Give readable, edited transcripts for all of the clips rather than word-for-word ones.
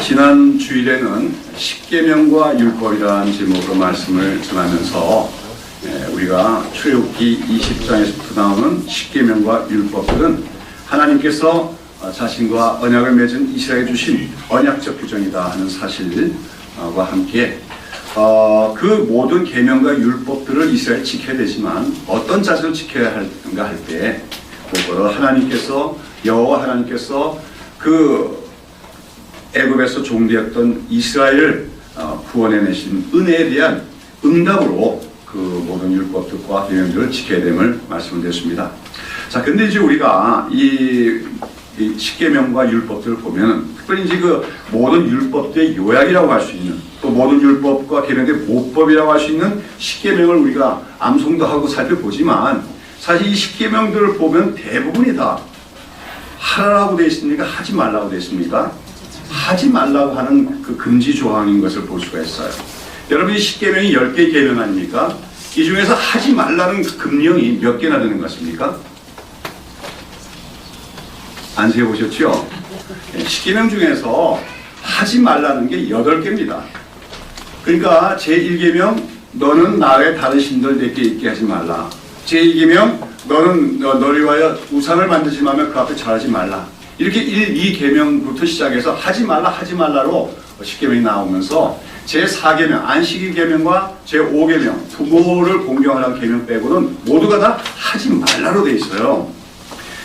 지난 주일에는 십계명과 율법이라는 제목으로 말씀을 전하면서 우리가 출애굽기 20장에서부터 나오는 십계명과 율법들은 하나님께서 자신과 언약을 맺은 이스라엘에 주신 언약적 규정이다 하는 사실과 함께 그 모든 계명과 율법들을 이스라엘이 지켜야 되지만 어떤 자세로 지켜야 할까 할 때 그거를 여호와 하나님께서 그 애굽에서 종되었던 이스라엘을 구원해내신 은혜에 대한 응답으로 그 모든 율법들과 계명들을 지켜야 됨을 말씀드렸습니다. 자, 근데 이제 우리가 이 십계명과 율법들을 보면 특별히 이제 그 모든 율법들의 요약이라고 할 수 있는 또 모든 율법과 계명들의 모법이라고 할 수 있는 십계명을 우리가 암송도 하고 살펴보지만 사실 이 십계명들을 보면 대부분이 다 하라고 되어 있습니까? 하지 말라고 되어 있습니까? 하지 말라고 하는 그 금지 조항인 것을 볼 수가 있어요. 여러분 이 십계명이 10개의 계명 아닙니까? 이 중에서 하지 말라는 그 금령이 몇 개나 되는 것 같습니까? 안 세어보셨죠? 십계명 중에서 하지 말라는 게 8개입니다. 그러니까 제1계명 너는 나 외 다른 신들 내게 있게 하지 말라. 제2계명 너는 너를 위하여 우상을 만들지 말며 그 앞에 절하지 말라. 이렇게 1, 2계명부터 시작해서 하지 말라로 십계명이 나오면서 제4계명 안식일 계명과 제5계명 부모를 공경하라는 계명 빼고는 모두가 다 하지 말라로 돼 있어요.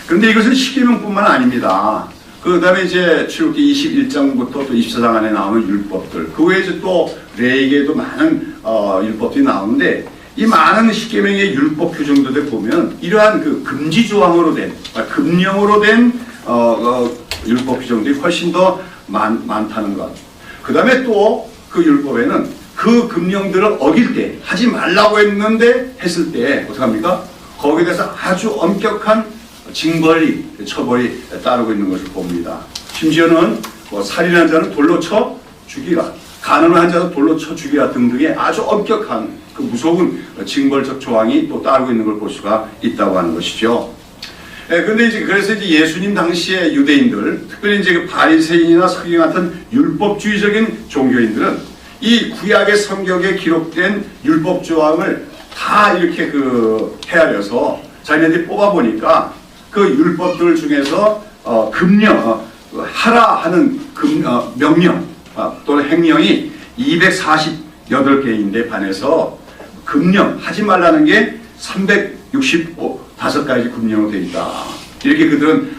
그런데 이것은 십계명뿐만 아닙니다. 그 다음에 이제 출애굽기 21장부터 또 24장 안에 나오는 율법들, 그 외에 이제 또 레위기에도 많은 율법들이 나오는데 이 많은 십계명의 율법 규정들을 보면 이러한 그 금지 조항으로 된 금령으로 된 율법 규정들이 훨씬 더 많다는 것. 그 다음에 또 그 율법에는 그 금령들을 어길 때 하지 말라고 했을 때 어떡합니까? 거기에 대해서 아주 엄격한 징벌이 처벌이 따르고 있는 것을 봅니다. 심지어는 살인한 자는 돌로 쳐 죽이라, 간음한 자는 돌로 쳐 죽이라 등등의 아주 엄격한 그 무서운 징벌적 조항이 또 따르고 있는 걸 볼 수가 있다고 하는 것이죠. 근데 이제 그래서 이제 예수님 당시의 유대인들, 특별히 이제 그 바리새인이나 서기 같은 율법주의적인 종교인들은 이 구약의 성경에 기록된 율법 조항을 다 이렇게 그 헤아려서 자기네들이 뽑아보니까 그 율법들 중에서 하라 하는 명령 또는 행령이 248개인데 반해서 금령, 하지 말라는 게 365가지 금령으로 되어 있다. 이렇게 그들은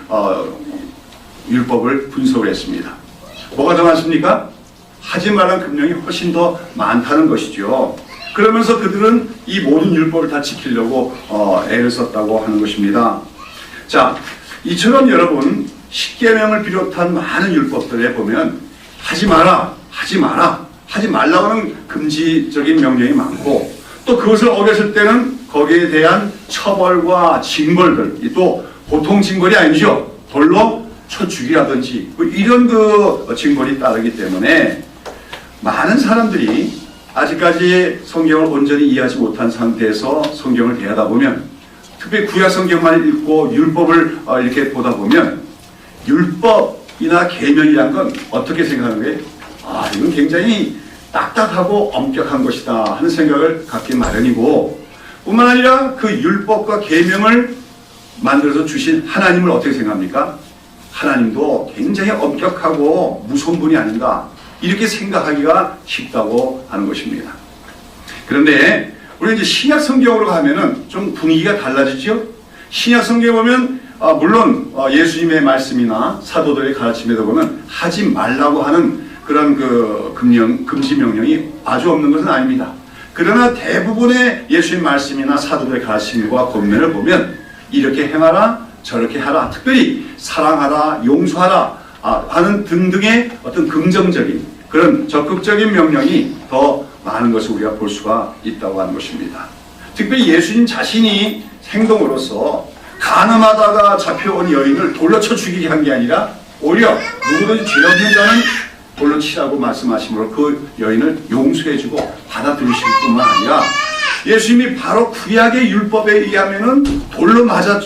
율법을 분석을 했습니다. 뭐가 더 많습니까? 하지 말라는 금령이 훨씬 더 많다는 것이죠. 그러면서 그들은 이 모든 율법을 다 지키려고 애를 썼다고 하는 것입니다. 자, 이처럼 여러분 십계명을 비롯한 많은 율법들에 보면 하지 마라, 하지 말라고 하는 금지적인 명령이 많고 또 그것을 어겼을 때는 거기에 대한 처벌과 징벌들, 또 보통 징벌이 아니죠. 돌로 쳐 죽이라든지 이런 그 징벌이 따르기 때문에 많은 사람들이 아직까지 성경을 온전히 이해하지 못한 상태에서 성경을 대하다 보면 특별히 구약 성경만 읽고 율법을 이렇게 보다 보면 율법이나 계명이란 건 어떻게 생각하는 거예요? 이건 굉장히 딱딱하고 엄격한 것이다 하는 생각을 갖기 마련이고 뿐만 아니라 그 율법과 계명을 만들어서 주신 하나님을 어떻게 생각합니까? 하나님도 굉장히 엄격하고 무서운 분이 아닌가 이렇게 생각하기가 쉽다고 하는 것입니다. 그런데 우리 이제 신약 성경으로 가면은 좀 분위기가 달라지죠. 신약 성경에 보면 물론 예수님의 말씀이나 사도들의 가르침에도 보면 하지 말라고 하는 그런 그 금지 명령이 아주 없는 것은 아닙니다. 그러나 대부분의 예수님 말씀이나 사도들의 가르침과 권면을 보면 이렇게 행하라, 저렇게 하라, 특별히 사랑하라, 용서하라 하는 등등의 어떤 긍정적인 그런 적극적인 명령이 더 많은 것을 우리가 볼 수가 있다고 하는 것입니다. 특별히 예수님 자신이 행동으로서 간음하다가 잡혀온 여인을 돌로 쳐 죽이게 한 게 아니라 오히려 누구든지 죄 없는 자는 돌로 치라고 말씀하심으로 그 여인을 용서해주고 받아들이실 뿐만 아니라 예수님이 바로 구약의 율법에 의하면은 돌로 맞아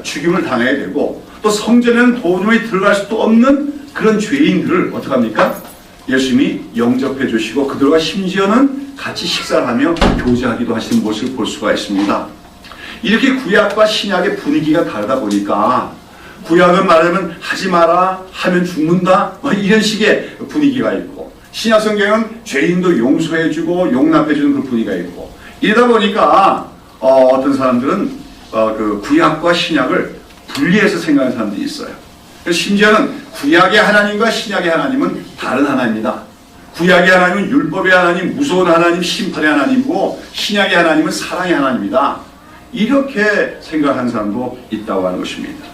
죽임을 당해야 되고 또 성전에는 도저히 들어갈 수도 없는 그런 죄인들을 어떡합니까? 예수님이 영접해 주시고 그들과 심지어는 같이 식사를 하며 교제하기도 하시는 모습을 볼 수가 있습니다. 이렇게 구약과 신약의 분위기가 다르다 보니까 구약은 말하면 하지 마라 하면 죽는다 이런 식의 분위기가 있고, 신약 성경은 죄인도 용서해주고 용납해주는 그 분위기가 있고, 이러다 보니까 어떤 사람들은 그 구약과 신약을 분리해서 생각하는 사람들이 있어요. 심지어는 구약의 하나님과 신약의 하나님은 다른 하나님이다. 구약의 하나님은 율법의 하나님, 무서운 하나님, 심판의 하나님이고, 신약의 하나님은 사랑의 하나님이다. 이렇게 생각하는 사람도 있다고 하는 것입니다.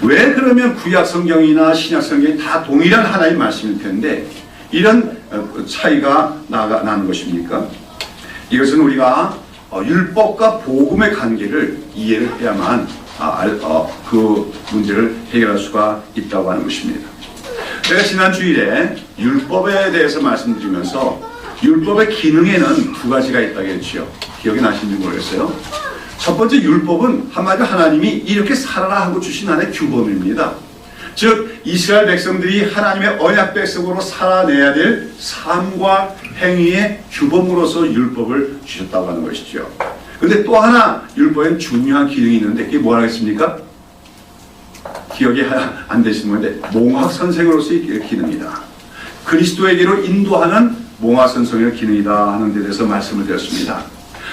왜 그러면 구약 성경이나 신약 성경이 다 동일한 하나님 말씀일 텐데 이런 차이가 나는 것입니까? 이것은 우리가 율법과 복음의 관계를 이해를 해야만 그 문제를 해결할 수가 있다고 하는 것입니다. 제가 지난 주일에 율법에 대해서 말씀드리면서 율법의 기능에는 두 가지가 있다고 했죠. 기억이 나시는지 모르겠어요. 첫 번째, 율법은 한마디로 하나님이 이렇게 살아라 하고 주신 하나의 규범입니다. 즉 이스라엘 백성들이 하나님의 언약 백성으로 살아내야 될 삶과 행위의 규범으로서 율법을 주셨다고 하는 것이죠. 그런데 또 하나 율법에는 중요한 기능이 있는데 그게 뭐라겠습니까? 기억이 안 되시는 건데 몽학 선생으로서의 기능이다. 그리스도에게로 인도하는 몽학 선생의 기능이다 하는 데 대해서 말씀을 드렸습니다.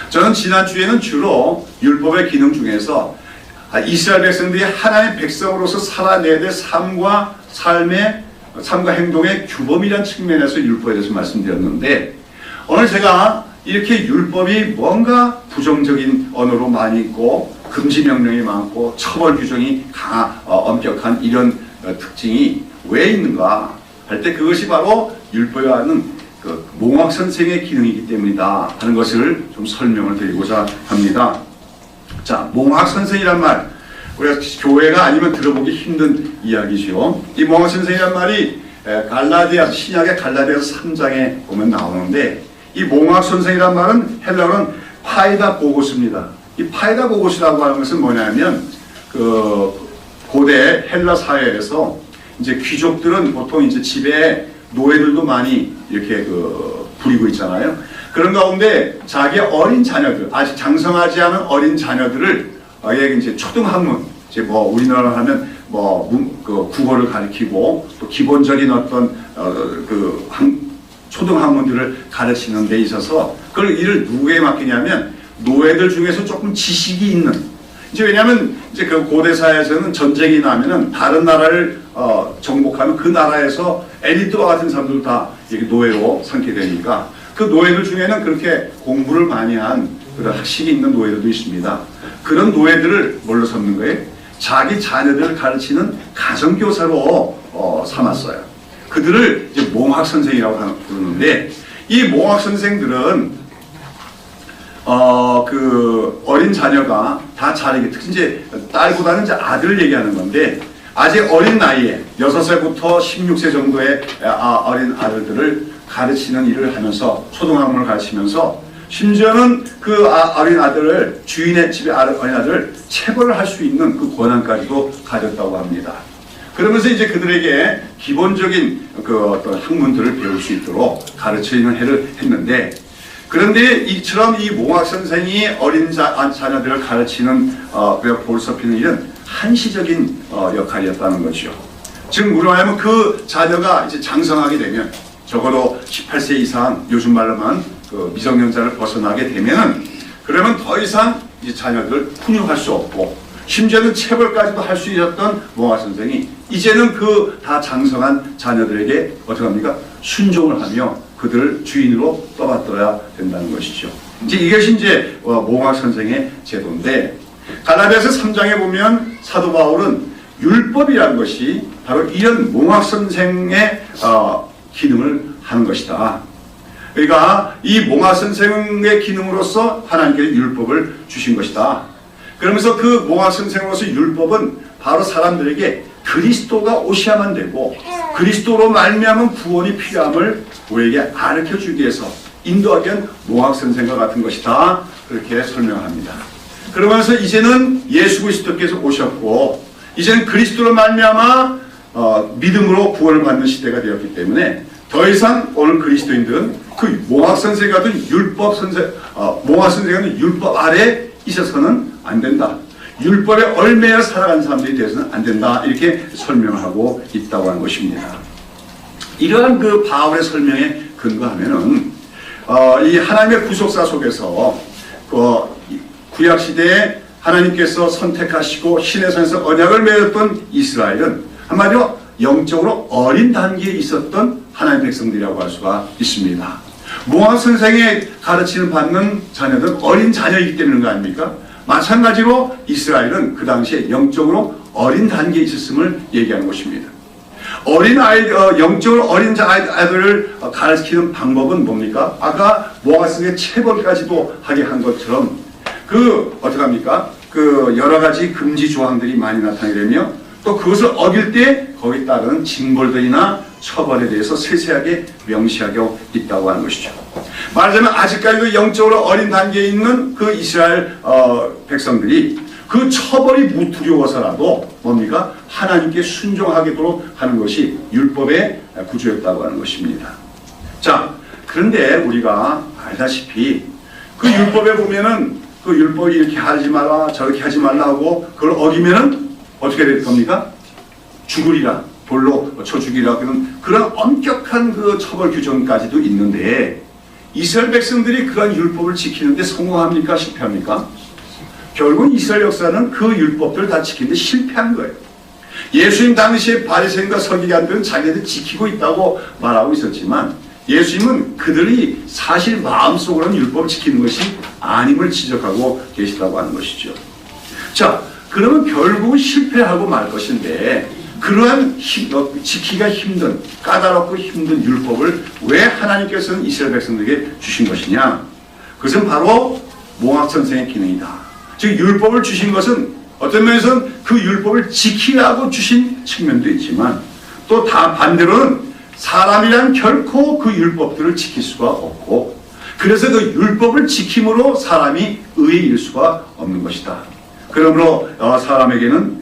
저는 지난주에는 주로 율법의 기능 중에서 이스라엘 백성들이 하나님의 백성으로서 살아내야 될 삶과 행동의 규범이라는 측면에서 율법에 대해서 말씀드렸는데, 오늘 제가 이렇게 율법이 뭔가 부정적인 언어로 많이 있고 금지 명령이 많고 처벌 규정이 엄격한 이런 특징이 왜 있는가 할 때 그것이 바로 율법에 하는 그 몽학 선생의 기능이기 때문이다 하는 것을 좀 설명을 드리고자 합니다. 자, 몽학 선생이란 말, 우리가 교회가 아니면 들어보기 힘든 이야기죠. 이 몽학 선생이란 말이 신약의 갈라디아서 3장에 보면 나오는데, 이 몽학 선생이란 말은 헬라어는 파이다고고스입니다. 이 파이다고고스라고 하는 것은 뭐냐면 그 고대 헬라 사회에서 이제 귀족들은 보통 이제 집에 노예들도 많이 이렇게 부리고 있잖아요. 그런 가운데 자기 어린 자녀들, 아직 장성하지 않은 어린 자녀들을 이제 초등학문, 이제 우리나라로 하면 국어를 가르치고 또 기본적인 어떤 초등학문들을 가르치는 데 있어서 그걸 일을 누구에게 맡기냐면 노예들 중에서 조금 지식이 있는, 이제 왜냐하면 이제 그 고대 사회에서는 전쟁이 나면은 다른 나라를 정복하면 그 나라에서 엘리트와 같은 사람들 다 이렇게 노예로 삼게 되니까 그 노예들 중에는 그렇게 공부를 많이 한 그런 학식이 있는 노예들도 있습니다. 그런 노예들을 뭘로 삼는 거예요? 자기 자녀들을 가르치는 가정교사로 삼았어요. 그들을 이제 몽학 선생이라고 부르는데, 이 몽학 선생들은 그 어린 자녀가 다 자라게, 특히 이제 딸보다는 이제 아들을 얘기하는 건데, 아직 어린 나이에 6살부터 16세 정도의 어린 아들들을 가르치는 일을 하면서 초등학문을 가르치면서 심지어는 그 어린 아들을 주인의 집의 어린 아들을 체벌을 할 수 있는 그 권한까지도 가졌다고 합니다. 그러면서 이제 그들에게 기본적인 그 어떤 학문들을 배울 수 있도록 가르치는 해를 했는데, 그런데 이처럼 이 몽학 선생이 어린 자녀들을 가르치는 볼섭히는 일은 한시적인 역할이었다는 거죠. 즉 뭐냐면 그 자녀가 이제 장성하게 되면, 적어도 18세 이상, 요즘 말로만 그 미성년자를 벗어나게 되면은, 그러면 더 이상 이 자녀들을 훈육할 수 없고 심지어는 체벌까지도 할 수 있었던 몽학 선생이 이제는 그 다 장성한 자녀들에게 어떻게 합니까? 순종을 하며 그들을 주인으로 떠받들어야 된다는 것이죠. 이제 이것이 이제 몽학 선생의 제도인데, 갈라디아서 3장에 보면 사도 바울은 율법이라는 것이 바로 이런 몽학 선생의 기능을 하는 것이다. 그러니까 이 몽학 선생의 기능으로서 하나님께서 율법을 주신 것이다. 그러면서 그 몽학 선생으로서 율법은 바로 사람들에게 그리스도가 오셔야만 되고 그리스도로 말미암은 구원이 필요함을 우리에게 가르쳐주기 위해서 인도하기 위한 몽학 선생과 같은 것이다. 그렇게 설명합니다. 그러면서 이제는 예수 그리스도께서 오셨고 이제는 그리스도로 말미암아 믿음으로 구원을 받는 시대가 되었기 때문에 더 이상 오늘 그리스도인들은 그 몽학 선생 같은 율법 선생, 몽학 선생 같은 율법 아래 있어서는 안 된다. 율법에 얽매여 살아가는 사람들이 되어서는 안 된다. 이렇게 설명하고 있다고 하는 것입니다. 이러한 그 바울의 설명에 근거하면은 이 하나님의 구속사 속에서 그 구약 시대에 하나님께서 선택하시고 시내산에서 언약을 맺었던 이스라엘은 한마디로 영적으로 어린 단계에 있었던 하나님의 백성들이라고 할 수가 있습니다. 몽학 선생의 가르침을 받는 자녀들은 어린 자녀이기 때문인 거 아닙니까? 마찬가지로 이스라엘은 그 당시에 영적으로 어린 단계에 있었음을 얘기하는 것입니다. 어린 아이들, 영적으로 어린 아이들을 가르치는 방법은 뭡니까? 아까 몽학 선생의 체벌까지도 하게 한 것처럼 어떻게 합니까? 여러 가지 금지 조항들이 많이 나타나려며 또 그것을 어길 때 거기에 따른 징벌들이나 처벌에 대해서 세세하게 명시하고 있다고 하는 것이죠. 말하자면 아직까지도 영적으로 어린 단계에 있는 그 이스라엘 백성들이 그 처벌이 두려워서라도 뭡니까? 하나님께 순종하도록 하는 것이 율법의 구조였다고 하는 것입니다. 자, 그런데 우리가 알다시피 그 율법에 보면은 그 율법이 이렇게 하지 말라 저렇게 하지 말라 하고 그걸 어기면은 어떻게 될 겁니까? 죽으리라, 돌로 쳐 죽이라 그런 엄격한 그 처벌 규정까지도 있는데 이스라엘 백성들이 그런 율법을 지키는데 성공합니까? 실패합니까? 결국 이스라엘 역사는 그 율법들을 다 지키는데 실패한 거예요. 예수님 당시에 바리새인과 서기관들은 자기네들 지키고 있다고 말하고 있었지만 예수님은 그들이 사실 마음속으로는 율법을 지키는 것이 아님을 지적하고 계시다고 하는 것이죠. 자, 그러면 결국은 실패하고 말 것인데 그러한 지키기가 힘든, 까다롭고 힘든 율법을 왜 하나님께서는 이스라엘 백성들에게 주신 것이냐? 그것은 바로 몽학 선생의 기능이다. 즉 율법을 주신 것은 어떤 면에서는 그 율법을 지키라고 주신 측면도 있지만 또 다 반대로는 사람이란 결코 그 율법들을 지킬 수가 없고 그래서 그 율법을 지킴으로 사람이 의에 이를 수가 없는 것이다. 그러므로 사람에게는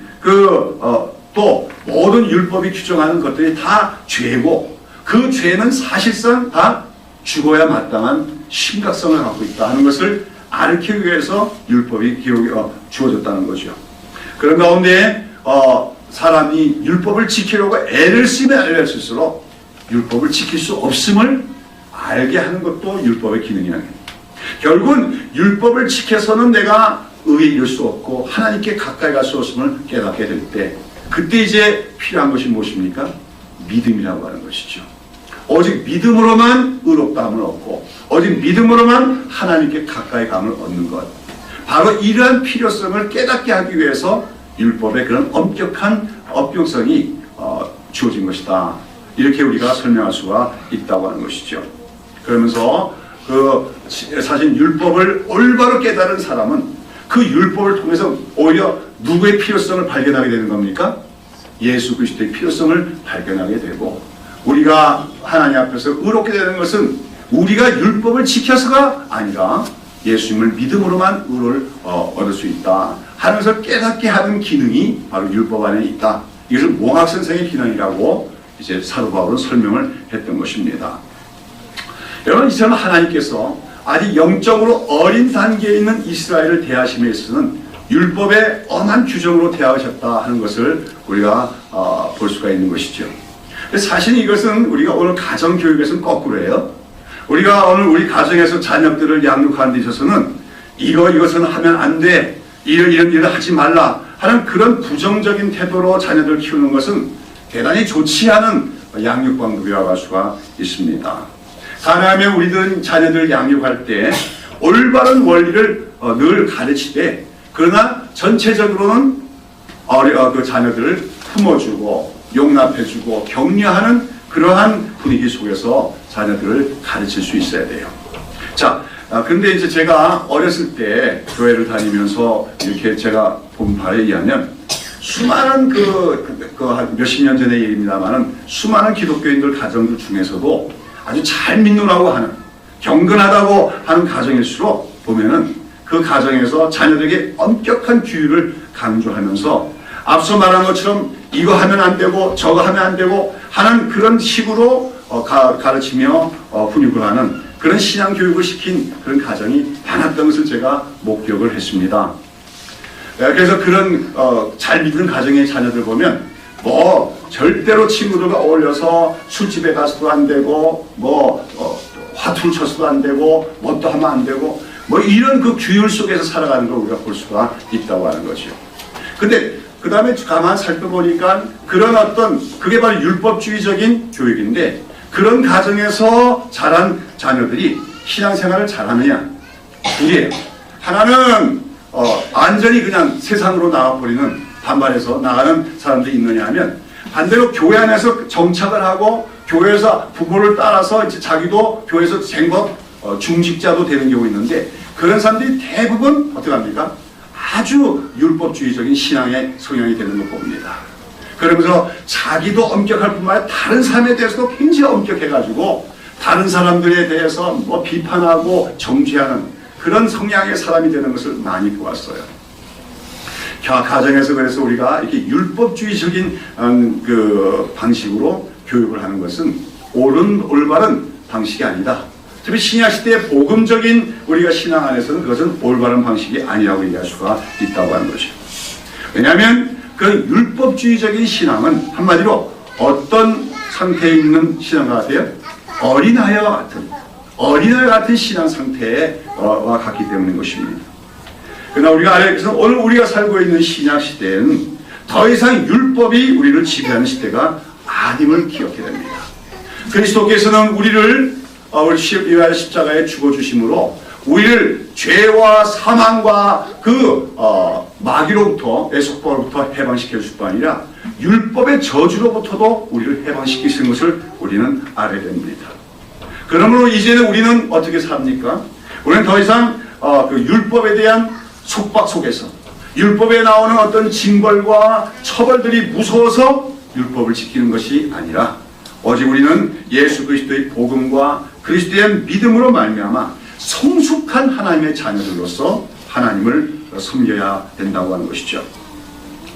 또 모든 율법이 규정하는 것들이 다 죄고 그 죄는 사실상 다 죽어야 마땅한 심각성을 갖고 있다 하는 것을 알리기 위해서 율법이 주어졌다는 거죠. 그런 가운데 사람이 율법을 지키려고 애를 쓰면 애를 쓸수록 율법을 지킬 수 없음을 알게 하는 것도 율법의 기능이라는 거예요. 결국은 율법을 지켜서는 내가 의에 이를 수 없고 하나님께 가까이 갈 수 없음을 깨닫게 될 때 그때 이제 필요한 것이 무엇입니까? 믿음이라고 하는 것이죠. 오직 믿음으로만 의롭다함을 얻고 오직 믿음으로만 하나님께 가까이 감을 얻는 것. 바로 이러한 필요성을 깨닫게 하기 위해서 율법의 그런 엄격한 업용성이 주어진 것이다. 이렇게 우리가 설명할 수가 있다고 하는 것이죠. 그러면서 사실 율법을 올바로 깨달은 사람은 그 율법을 통해서 오히려 누구의 필요성을 발견하게 되는 겁니까? 예수 그리스도의 필요성을 발견하게 되고 우리가 하나님 앞에서 의롭게 되는 것은 우리가 율법을 지켜서가 아니라 예수님을 믿음으로만 의를 얻을 수 있다 하면서 깨닫게 하는 기능이 바로 율법 안에 있다. 이것을 몽학 선생의 기능이라고 이제 사도 바울은 설명을 했던 것입니다. 여러분, 이처럼 하나님께서 아직 영적으로 어린 단계에 있는 이스라엘을 대하심에 있어서는 율법의 엄한 규정으로 대하셨다 하는 것을 우리가 볼 수가 있는 것이죠. 사실 이것은 우리가 오늘 가정교육에서는 거꾸로 해요. 우리가 오늘 우리 가정에서 자녀들을 양육하는 데 있어서는 이것은 하면 안 돼, 이런 일을 하지 말라 하는 그런 부정적인 태도로 자녀들을 키우는 것은 대단히 좋지 않은 양육 방법이라고 할 수가 있습니다. 가능하면 우리들 자녀들 양육할 때 올바른 원리를 늘 가르치되 그러나 전체적으로는 그 자녀들을 품어주고 용납해주고 격려하는 그러한 분위기 속에서 자녀들을 가르칠 수 있어야 돼요. 자, 근데 이제 제가 어렸을 때 교회를 다니면서 이렇게 제가 본 바에 의하면 수많은 한 몇십 년 전의 일입니다만은 수많은 기독교인들 가정들 중에서도 아주 잘 믿는다고 하는 경건하다고 하는 가정일수록 보면은 그 가정에서 자녀들에게 엄격한 규율을 강조하면서 앞서 말한 것처럼 이거 하면 안 되고 저거 하면 안 되고 하는 그런 식으로 가르치며 훈육을 하는 그런 신앙 교육을 시킨 그런 가정이 많았던 것을 제가 목격을 했습니다. 그래서 그런 잘 믿는 가정의 자녀들 보면 절대로 친구들과 어울려서 술집에 가서도 안 되고 화투를 쳤어도 안 되고 뭣도 하면 안 되고 이런 그 규율 속에서 살아가는 걸 우리가 볼 수가 있다고 하는 거죠. 근데 그 다음에 가만 살펴보니까 그게 바로 율법주의적인 교육인데, 그런 가정에서 자란 자녀들이 신앙생활을 잘하느냐? 두 개예요. 하나는 완전히 그냥 세상으로 나가버리는, 반발해서 나가는 사람들이 있느냐 하면, 반대로 교회 안에서 정착을 하고 교회에서 부모를 따라서 이제 자기도 교회에서 쟁법 중직자도 되는 경우 있는데, 그런 사람들이 대부분 어떻게 합니까? 아주 율법주의적인 신앙의 성향이 되는 걸 봅니다. 그러면서 자기도 엄격할 뿐만 아니라 다른 사람에 대해서도 굉장히 엄격해가지고 다른 사람들에 대해서 비판하고 정죄하는 그런 성향의 사람이 되는 것을 많이 보았어요. 가정에서 그래서 우리가 이렇게 율법주의적인 그 방식으로 교육을 하는 것은 올바른 방식이 아니다. 특히 신약시대의 복음적인 우리가 신앙 안에서는 그것은 올바른 방식이 아니라고 얘기할 수가 있다고 하는 거죠. 왜냐하면 그 율법주의적인 신앙은 한마디로 어떤 상태에 있는 신앙과 같아요? 어린아이와 같은 신앙 상태와 같기 때문인 것입니다. 그러나 우리가 그래서 오늘 우리가 살고 있는 신약시대에는 더 이상 율법이 우리를 지배하는 시대가 아님을 기억해야 됩니다. 그리스도께서는 우리를 우리 십자가에 죽어주심으로 우리를 죄와 사망과 그 마귀로부터의 속박으로부터 해방시켜 줄 뿐 아니라 율법의 저주로부터도 우리를 해방시키시는 것을 우리는 알아야 됩니다. 그러므로 이제는 우리는 어떻게 삽니까? 우리는 더 이상 그 율법에 대한 속박 속에서 율법에 나오는 어떤 징벌과 처벌들이 무서워서 율법을 지키는 것이 아니라 오직 우리는 예수 그리스도의 복음과 그리스도의 믿음으로 말미암아 성숙한 하나님의 자녀들로서 하나님을 섬겨야 된다고 하는 것이죠.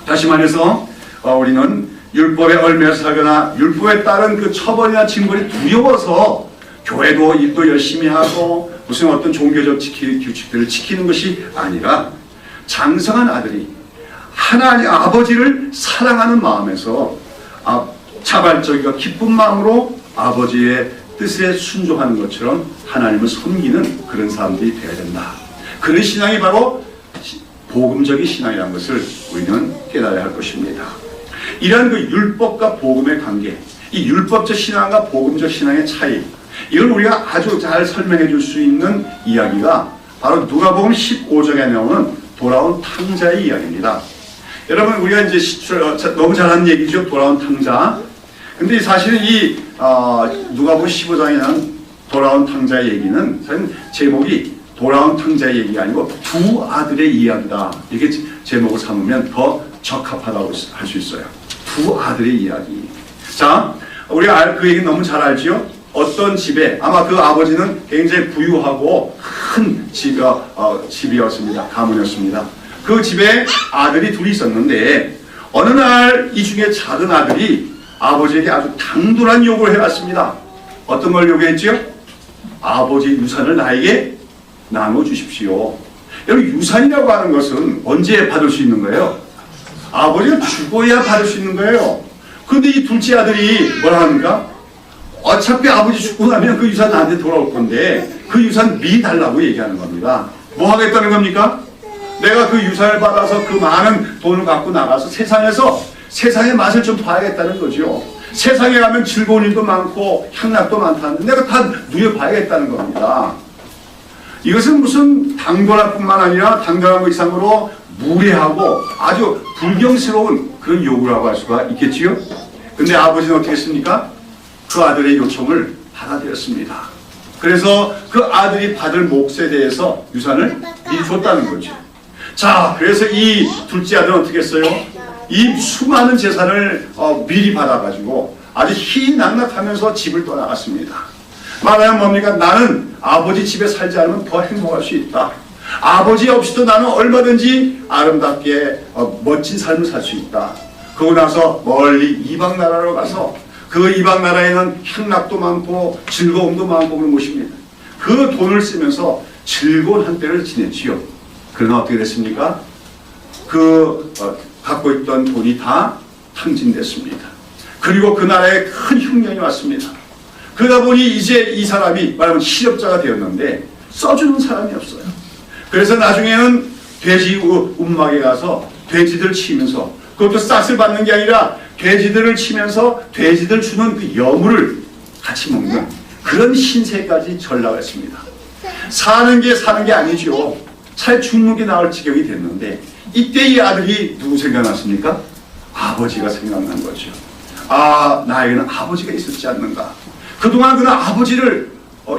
다시 말해서 우리는 율법에 얽매여 살거나 율법에 따른 그 처벌이나 징벌이 두려워서 교회도 일도 열심히 하고 무슨 어떤 종교적 규칙들을 지키는 것이 아니라 장성한 아들이 하나님 아버지를 사랑하는 마음에서 자발적이고 기쁜 마음으로 아버지의 뜻에 순종하는 것처럼 하나님을 섬기는 그런 사람들이 되어야 된다. 그런 신앙이 바로 복음적인 신앙이라는 것을 우리는 깨달아야 할 것입니다. 이러한 그 율법과 복음의 관계, 이 율법적 신앙과 복음적 신앙의 차이, 이걸 우리가 아주 잘 설명해 줄 수 있는 이야기가 바로 누가복음 15장에 나오는 돌아온 탕자의 이야기입니다. 여러분, 우리가 이제 너무 잘하는 얘기죠. 돌아온 탕자. 근데 사실은 이 누가복음 15장에 나온 돌아온 탕자의 얘기는 사실 제목이 돌아온 탕자의 얘기가 아니고 두 아들의 이야기다. 이렇게 제목을 삼으면 더 적합하다고 할 수 있어요. 두 아들의 이야기. 자, 우리가 그 얘기 너무 잘 알지요? 어떤 집에 아마 그 아버지는 굉장히 부유하고 큰 집이었습니다. 가문이었습니다. 그 집에 아들이 둘이 있었는데 어느 날 이 중에 작은 아들이 아버지에게 아주 당돌한 요구를 해왔습니다. 어떤 걸 요구했지요? 아버지 유산을 나에게 나눠주십시오. 여러분, 유산이라고 하는 것은 언제 받을 수 있는 거예요? 아버지가 죽어야 받을 수 있는 거예요. 그런데 이 둘째 아들이 뭐라 합니까? 어차피 아버지 죽고 나면 그 유산 나한테 돌아올 건데 그 유산 미리 달라고 얘기하는 겁니다. 뭐 하겠다는 겁니까? 내가 그 유산을 받아서 그 많은 돈을 갖고 나가서 세상의 맛을 좀 봐야겠다는 거죠. 세상에 가면 즐거운 일도 많고 향락도 많다는데 내가 다 누려봐야겠다는 겁니다. 이것은 무슨 당돌할 뿐만 아니라 당돌한 것 이상으로 무례하고 아주 불경스러운 그런 요구라고 할 수가 있겠지요. 근데 아버지는 어떻게 했습니까? 그 아들의 요청을 받아들였습니다. 그래서 그 아들이 받을 몫에 대해서 유산을 미리 줬다는 거죠. 자, 그래서 이 둘째 아들은 어떻게 했어요? 이 수많은 재산을 미리 받아가지고 아주 희낙낙하면서 집을 떠나갔습니다. 말하면 뭡니까? 나는 아버지 집에 살지 않으면 더 행복할 수 있다. 아버지 없이도 나는 얼마든지 아름답게 멋진 삶을 살 수 있다. 그러고 나서 멀리 이방 나라로 가서 그 이방 나라에는 향락도 많고 즐거움도 많고 그런 곳입니다. 그 돈을 쓰면서 즐거운 한때를 지냈지요. 그러나 어떻게 됐습니까? 갖고 있던 돈이 다 탕진됐습니다. 그리고 그 나라에 큰 흉년이 왔습니다. 그러다 보니 이제 이 사람이 말하면 실업자가 되었는데 써주는 사람이 없어요. 그래서 나중에는 돼지 움막에 가서 돼지들 치면서, 그것도 싹을 받는 게 아니라 돼지들을 치면서 돼지들 주는 그 여물을 같이 먹는 그런 신세까지 전락했습니다. 사는 게 아니죠. 차라리 죽는 게 나을 지경이 됐는데, 이때 이 아들이 누구 생각났습니까? 아버지가 생각난 거죠. 아, 나에게는 아버지가 있었지 않는가. 그동안 그는 아버지를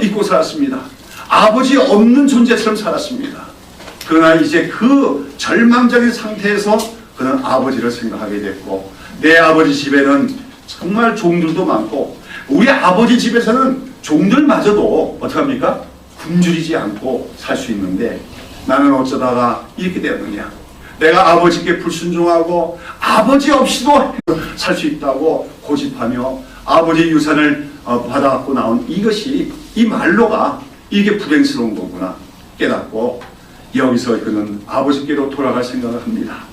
잊고 살았습니다. 아버지 없는 존재처럼 살았습니다. 그러나 이제 그 절망적인 상태에서 그는 아버지를 생각하게 됐고, 내 아버지 집에는 정말 종들도 많고, 우리 아버지 집에서는 종들마저도 어떡합니까? 굶주리지 않고 살 수 있는데 나는 어쩌다가 이렇게 되었느냐. 내가 아버지께 불순종하고 아버지 없이도 살 수 있다고 고집하며 아버지 유산을 받아갖고 나온 이것이, 이 말로가 이게 불행스러운 거구나 깨닫고 여기서 그는 아버지께로 돌아갈 생각을 합니다.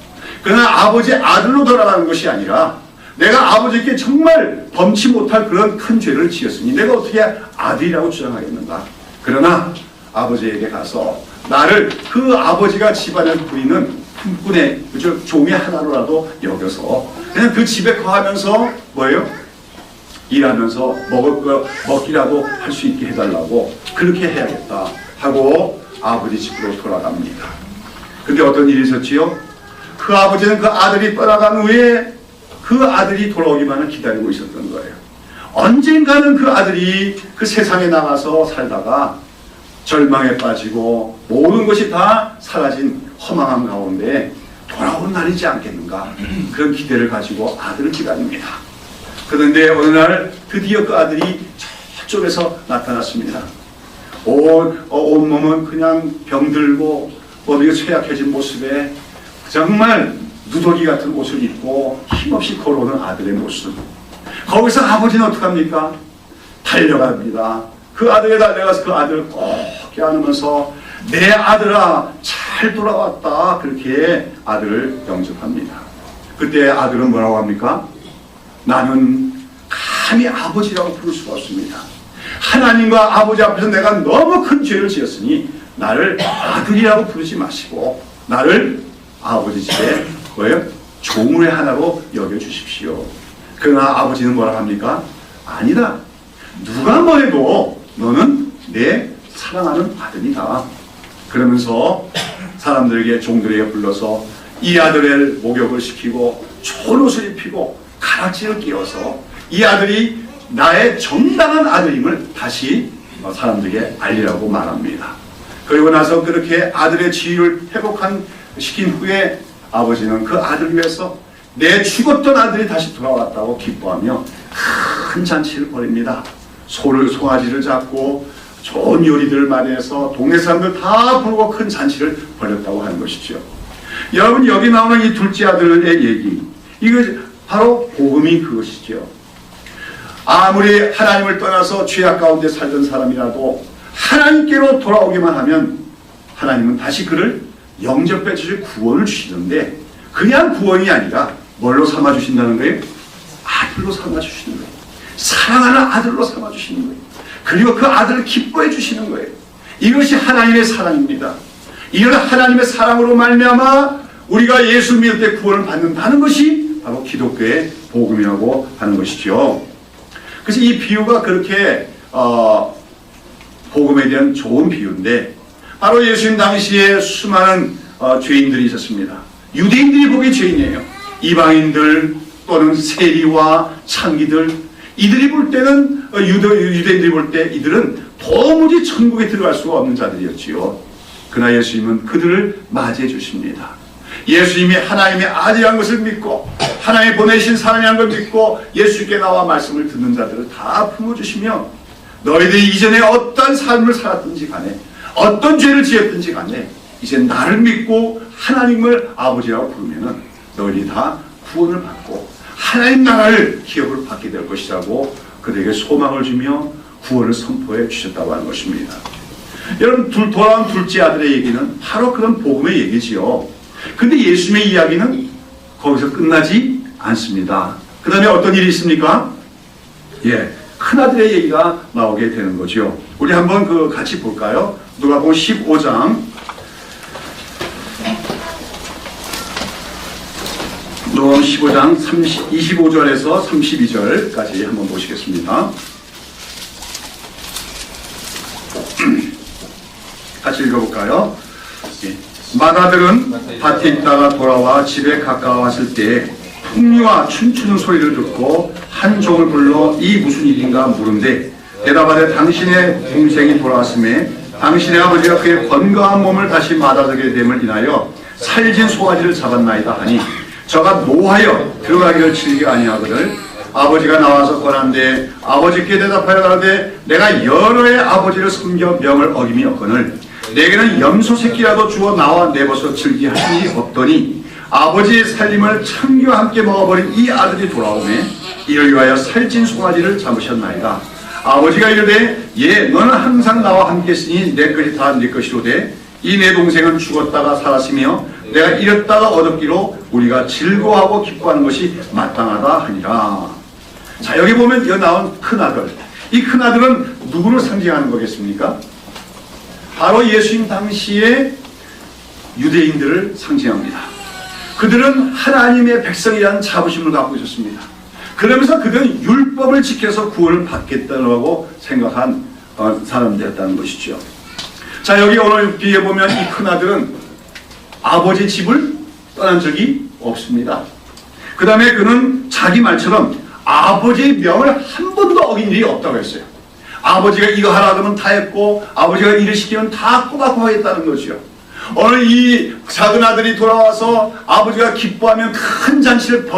그러나 아버지 아들로 돌아가는 것이 아니라, 내가 아버지께 정말 범치 못할 그런 큰 죄를 지었으니 내가 어떻게 아들이라고 주장하겠는가. 그러나 아버지에게 가서 나를 그 아버지가 집안을 부리는 품꾼의 종의 하나로라도 여겨서 그냥 그 집에 거하면서 뭐예요? 일하면서 먹기라도 할 수 있게 해달라고, 그렇게 해야겠다 하고 아버지 집으로 돌아갑니다. 근데 어떤 일이 있었지요? 그 아버지는 그 아들이 떠나간 후에 그 아들이 돌아오기만을 기다리고 있었던 거예요. 언젠가는 그 아들이 그 세상에 나가서 살다가 절망에 빠지고 모든 것이 다 사라진 허망함 가운데 돌아오는 날이지 않겠는가, 그런 기대를 가지고 아들을 기다립니다. 그런데 어느 날 드디어 그 아들이 저쪽에서 나타났습니다. 온몸은 그냥 병들고 어디가 쇠약해진 모습에 정말 누더기 같은 옷을 입고 힘없이 걸어오는 아들의 모습. 거기서 아버지는 어떡합니까? 달려갑니다. 그 아들에 달려가서 그 아들을 꼭 껴안으면서 내 아들아 잘 돌아왔다, 그렇게 아들을 영접합니다. 그때 아들은 뭐라고 합니까? 나는 감히 아버지라고 부를 수가 없습니다. 하나님과 아버지 앞에서 내가 너무 큰 죄를 지었으니 나를 아들이라고 부르지 마시고 나를 아버지 집에 뭐예요? 종의 하나로 여겨주십시오. 그러나 아버지는 뭐라 합니까? 아니다. 누가 뭐래도 너는 내 사랑하는 아들이다. 그러면서 사람들에게, 종들에게 불러서 이 아들을 목욕을 시키고 좋은 옷을 입히고 가락지를 끼워서 이 아들이 나의 정당한 아들임을 다시 사람들에게 알리라고 말합니다. 그리고 나서 그렇게 아들의 지위를 시킨 후에 아버지는 그 아들을 위해서 내 죽었던 아들이 다시 돌아왔다고 기뻐하며 큰 잔치를 벌입니다. 송아지를 잡고 좋은 요리들을 마련해서 동네 사람들 다 부르고 큰 잔치를 벌였다고 하는 것이죠. 여러분, 여기 나오는 이 둘째 아들의 얘기, 이거 바로 복음이 그것이죠. 아무리 하나님을 떠나서 죄악 가운데 살던 사람이라도 하나님께로 돌아오기만 하면 하나님은 다시 그를 영접해 주실 구원을 주시는데, 그냥 구원이 아니라 뭘로 삼아주신다는 거예요? 아들로 삼아주시는 거예요. 사랑하는 아들로 삼아주시는 거예요. 그리고 그 아들을 기뻐해 주시는 거예요. 이것이 하나님의 사랑입니다. 이런 하나님의 사랑으로 말미암아 우리가 예수 믿을 때 구원을 받는다는 것이 바로 기독교의 복음이라고 하는 것이죠. 그래서 이 비유가 그렇게 복음에 대한 좋은 비유인데, 바로 예수님 당시에 수많은 죄인들이 있었습니다. 유대인들이 보기 죄인이에요. 이방인들 또는 세리와 창기들, 이들이 볼 때는 유대인들이 볼 때 이들은 도무지 천국에 들어갈 수가 없는 자들이었지요. 그러나 예수님은 그들을 맞이해 주십니다. 예수님이 하나님의 아들이라는 것을 믿고 하나님이 보내신 사람이라는 걸 믿고 예수께 나와 말씀을 듣는 자들을 다 품어주시며, 너희들이 이전에 어떤 삶을 살았든지 간에 어떤 죄를 지었든지 간에 이제 나를 믿고 하나님을 아버지라고 부르면은 너희들이 다 구원을 받고 하나님 나라를 기업을 받게 될 것이라고 그들에게 소망을 주며 구원을 선포해 주셨다고 하는 것입니다. 여러분, 돌아온 둘째 아들의 얘기는 바로 그런 복음의 얘기지요. 근데 예수님의 이야기는 거기서 끝나지 않습니다. 그 다음에 어떤 일이 있습니까? 큰아들의 얘기가 나오게 되는 거죠. 우리 한번 같이 볼까요? 누가복음 15장 누가복음 15장 25절에서 32절까지 한번 보시겠습니다. 같이 읽어볼까요? 맏아들은 밭에 있다가 돌아와 집에 가까워왔을 때 풍류와 춤추는 소리를 듣고 한 종을 불러 이 무슨 일인가 물은데 대답하되 당신의 동생이 돌아왔음에 당신의 아버지가 그의 건강한 몸을 다시 맞아들게 됨을 인하여 살진 송아지를 잡았나이다 하니 저가 노하여 들어가기를 즐겨 아니하거늘 아버지가 나와서 권한데 아버지께 대답하여 가로되 내가 여러 해 아버지를 섬겨 명을 어김이 없거늘 내게는 염소 새끼라도 주어 나와 내버서 즐기하시니 없더니 아버지의 살림을 창기와 함께 먹어버린 이 아들이 돌아오매 이를 위하여 살찐 송아지를 잡으셨나이다. 아버지가 이르되 너는 항상 나와 함께 있으니 내 것이 다 네 것이로되 이 내 동생은 죽었다가 살았으며 내가 잃었다가 얻었기로 우리가 즐거워하고 기뻐하는 것이 마땅하다 하니라. 자, 여기 보면 여기 나온 큰아들, 이 큰아들은 누구를 상징하는 거겠습니까? 바로 예수님 당시에 유대인들을 상징합니다. 그들은 하나님의 백성이라는 자부심을 갖고 있었습니다. 그러면서 그들은 율법을 지켜서 구원을 받겠다고 생각한 사람들이었다는 것이죠. 자, 여기 오늘 뒤에 보면 이 큰아들은 아버지 집을 떠난 적이 없습니다. 그 다음에 그는 자기 말처럼 아버지의 명을 한 번도 어긴 일이 없다고 했어요. 아버지가 이거 하라 그러면 다 했고 아버지가 일을 시키면 다 꼬박꼬박 했다는 거죠. 오늘 이 작은 아들이 돌아와서 아버지가 기뻐하면 큰 잔치를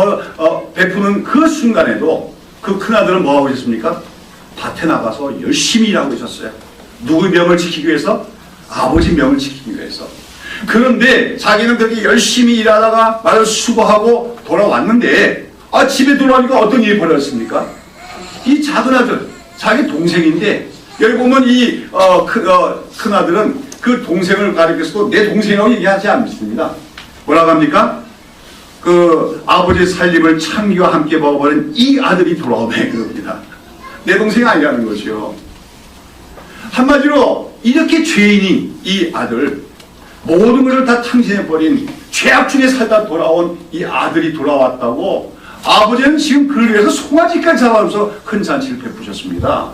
베푸는 그 순간에도 그 큰아들은 뭐하고 있었습니까? 밭에 나가서 열심히 일하고 있었어요. 누구의 명을 지키기 위해서? 아버지 명을 지키기 위해서. 그런데 자기는 그렇게 열심히 일하다가 말을 수고하고 돌아왔는데 집에 돌아오니까 어떤 일이 벌어졌습니까? 이 작은 아들, 자기 동생인데 여기 보면 이 큰아들은 그 동생을 가리켜서도 내 동생이라고 얘기하지 않습니다. 뭐라고 합니까? 그 아버지의 살림을 창기와 함께 먹어버린 이 아들이 돌아오네 그럽니다. 내 동생이 아니라는 거죠. 한마디로 이렇게 죄인인 이 아들, 모든 것을 다 탕진해버린 죄악 중에 살다 돌아온 이 아들이 돌아왔다고 아버지는 지금 그를 위해서 송아지까지 잡아서 큰 잔치를 베푸셨습니다.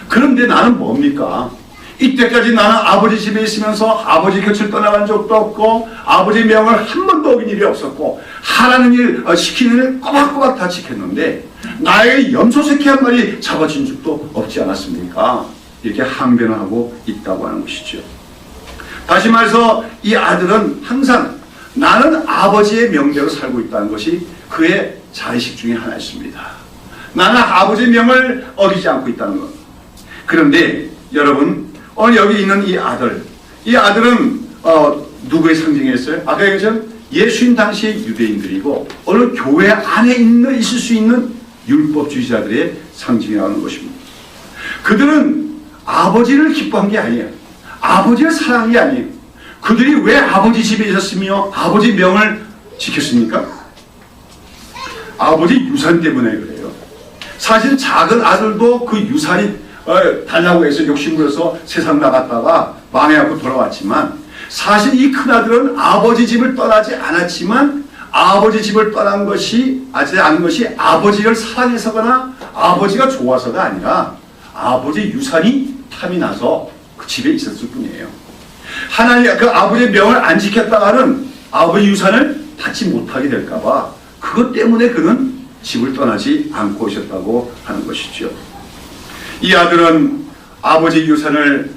그런데 나는 뭡니까? 이때까지 나는 아버지 집에 있으면서 아버지 곁을 떠나간 적도 없고 아버지 명을 한 번도 어긴 일이 없었고 하라는 일 시키는 일 꼬박꼬박 다 지켰는데 나에게 염소 새끼 한 마리 잡아준 적도 없지 않았습니까? 이렇게 항변을 하고 있다고 하는 것이죠. 다시 말해서 이 아들은 항상 나는 아버지의 명대로 살고 있다는 것이 그의 자의식 중에 하나였습니다. 나는 아버지의 명을 어기지 않고 있다는 것. 그런데 여러분 오늘 여기 있는 이 아들은 누구의 상징이었어요? 아까 얘기했죠? 예수님 당시의 유대인들이고 오늘 교회 안에 있을 수 있는 율법주의자들의 상징이라는 것입니다. 그들은 아버지를 기뻐한 게 아니에요. 아버지를 사랑한 게 아니에요. 그들이 왜 아버지 집에 있었으며 아버지 명을 지켰습니까? 아버지 유산 때문에 그래요. 사실 작은 아들도 그 유산이 달라고 해서 욕심부려서 세상 나갔다가 망해갖고 돌아왔지만 사실 이 큰아들은 아버지 집을 떠나지 않았지만 아버지 집을 떠난 것이 아버지를 사랑해서거나 아버지가 좋아서가 아니라 아버지 유산이 탐이 나서 그 집에 있었을 뿐이에요. 하나님 그 아버지의 명을 안 지켰다가는 아버지 유산을 받지 못하게 될까봐 그것 때문에 그는 집을 떠나지 않고 오셨다고 하는 것이죠. 이 아들은 아버지 유산을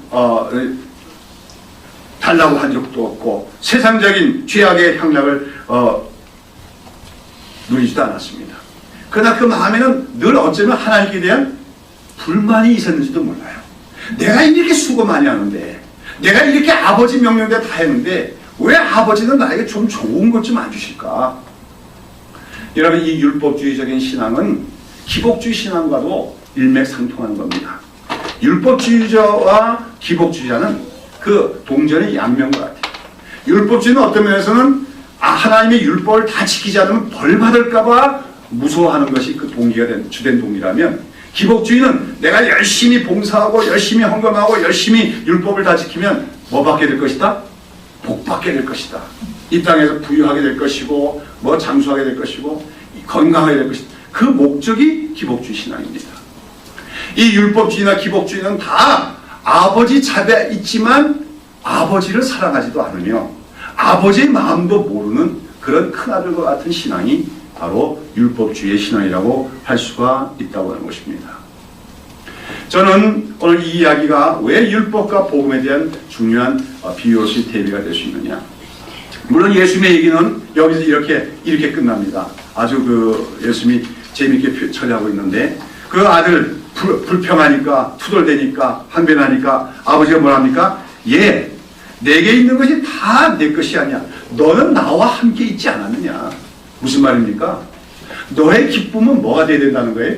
달라고 한 적도 없고 세상적인 죄악의 향락을 누리지도 않았습니다. 그러나 그 마음에는 늘 어쩌면 하나님께 대한 불만이 있었는지도 몰라요. 내가 이렇게 수고 많이 하는데 내가 이렇게 아버지 명령대로 다 했는데 왜 아버지는 나에게 좀 좋은 것 좀 안 주실까? 여러분, 이 율법주의적인 신앙은 기복주의 신앙과도 일맥상통하는 겁니다. 율법주의자와 기복주의자는 그 동전의 양면과 같아요. 율법주의는 어떤 면에서는 하나님의 율법을 다 지키지 않으면 벌 받을까봐 무서워하는 것이 그 동기가 주된 동기라면, 기복주의는 내가 열심히 봉사하고 열심히 헌금하고 열심히 율법을 다 지키면 뭐 받게 될 것이다? 복 받게 될 것이다. 이 땅에서 부유하게 될 것이고 뭐 장수하게 될 것이고 건강하게 될 것이다. 그 목적이 기복주의 신앙입니다. 이 율법주의나 기복주의는 다 아버지 자비에 있지만 아버지를 사랑하지도 않으며 아버지의 마음도 모르는 그런 큰아들과 같은 신앙이 바로 율법주의의 신앙이라고 할 수가 있다고 하는 것입니다. 저는 오늘 이 이야기가 왜 율법과 복음에 대한 중요한 비유로서의 대비가 될 수 있느냐. 물론 예수님의 얘기는 여기서 이렇게 끝납니다. 아주 예수님이 재미있게 처리하고 있는데, 그 아들 불평하니까 투덜대니까 항변하니까 아버지가 뭐랍니까? 내게 있는 것이 다 내 것이 아니야. 너는 나와 함께 있지 않았느냐. 무슨 말입니까? 너의 기쁨은 뭐가 돼야 된다는 거예요?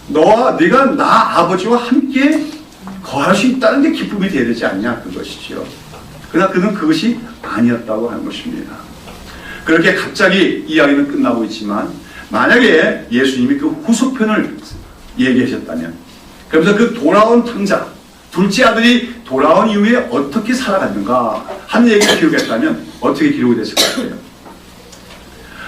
네가 나 아버지와 함께 거할 수 있다는 게 기쁨이 돼야 되지 않냐, 그것이죠. 그러나 그는 그것이 아니었다고 하는 것입니다. 그렇게 갑자기 이야기는 끝나고 있지만, 만약에 예수님이 그 후속편을 얘기하셨다면, 그러면서 그 돌아온 탕자, 둘째 아들이 돌아온 이후에 어떻게 살아갔는가 하는 얘기를 기록했다면 어떻게 기록이 됐을 것 같아요?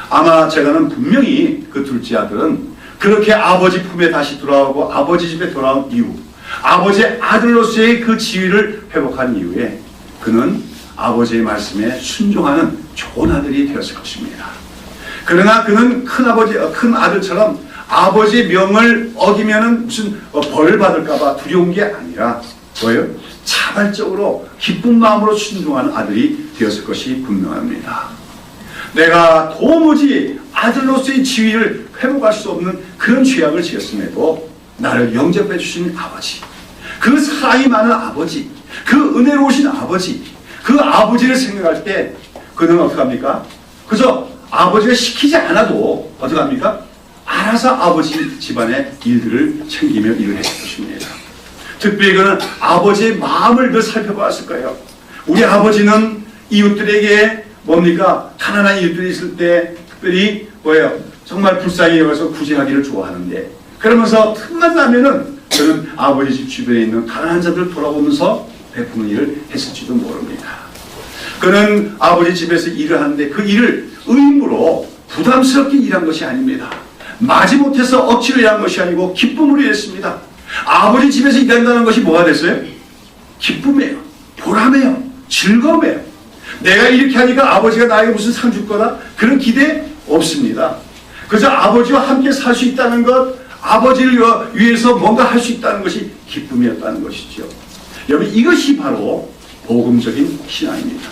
아마 제가는 분명히 그 둘째 아들은 그렇게 아버지 품에 다시 돌아오고 아버지 집에 돌아온 이후, 아버지의 아들로서의 그 지위를 회복한 이후에 그는 아버지의 말씀에 순종하는 좋은 아들이 되었을 것입니다. 그러나 그는 큰 아들처럼 아버지의 명을 어기면은 무슨 벌 받을까봐 두려운 게 아니라 뭐예요? 자발적으로 기쁜 마음으로 순종하는 아들이 되었을 것이 분명합니다. 내가 도무지 아들로서의 지위를 회복할 수 없는 그런 죄악을 지었음에도 나를 영접해 주신 아버지, 그 사랑이 많은 아버지, 그 은혜로우신 아버지, 그 아버지를 생각할 때 그는 어떻게 합니까? 그저 아버지가 시키지 않아도 어떻게 합니까? 알아서 아버지 집안의 일들을 챙기며 일을 했을 것입니다. 특별히 그는 아버지의 마음을 늘 살펴보았을 거예요. 우리 아버지는 이웃들에게 뭡니까? 가난한 이웃들이 있을 때 특별히 뭐예요? 정말 불쌍히 여겨서 구제하기를 좋아하는데, 그러면서 틈만 나면은 그는 아버지 집 주변에 있는 가난한 자들 돌아보면서 베푸는 일을 했을지도 모릅니다. 그는 아버지 집에서 일을 하는데 그 일을 의무로 부담스럽게 일한 것이 아닙니다. 마지못해서 억지로 일한 것이 아니고 기쁨으로 일했습니다. 아버지 집에서 일한다는 것이 뭐가 됐어요? 기쁨이에요. 보람이에요. 즐거움이에요. 내가 이렇게 하니까 아버지가 나에게 무슨 상 줄 거다? 그런 기대 없습니다. 그저 아버지와 함께 살 수 있다는 것, 아버지를 위해서 뭔가 할 수 있다는 것이 기쁨이었다는 것이죠. 여러분, 이것이 바로 복음적인 신앙입니다.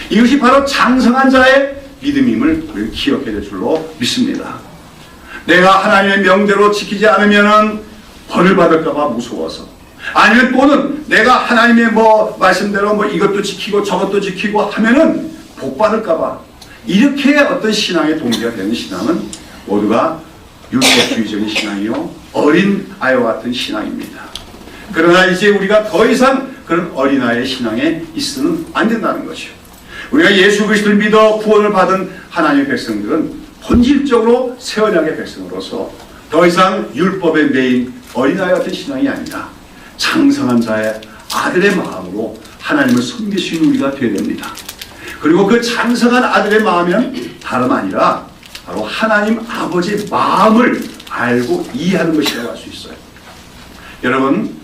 이것이 바로 장성한 자의 믿음임을 우리가 기억해야 될 줄로 믿습니다. 내가 하나님의 명대로 지키지 않으면 벌을 받을까봐 무서워서, 아니면 또는 내가 하나님의 말씀대로 이것도 지키고 저것도 지키고 하면은 복 받을까봐, 이렇게 어떤 신앙의 동기가 되는 신앙은 모두가 율법주의적인 신앙이요, 어린 아이와 같은 신앙입니다. 그러나 이제 우리가 더 이상 그런 어린아이의 신앙에 있어서는 안 된다는 것이요. 우리가 예수 그리스도를 믿어 구원을 받은 하나님의 백성들은 본질적으로 새 언약의 백성으로서 더 이상 율법에 매인 어린아이 같은 신앙이 아니라 장성한 자의 아들의 마음으로 하나님을 섬길 수 있는 우리가 되어야 됩니다. 그리고 그 장성한 아들의 마음은 다름 아니라 바로 하나님 아버지의 마음을 알고 이해하는 것이라고 할 수 있어요. 여러분,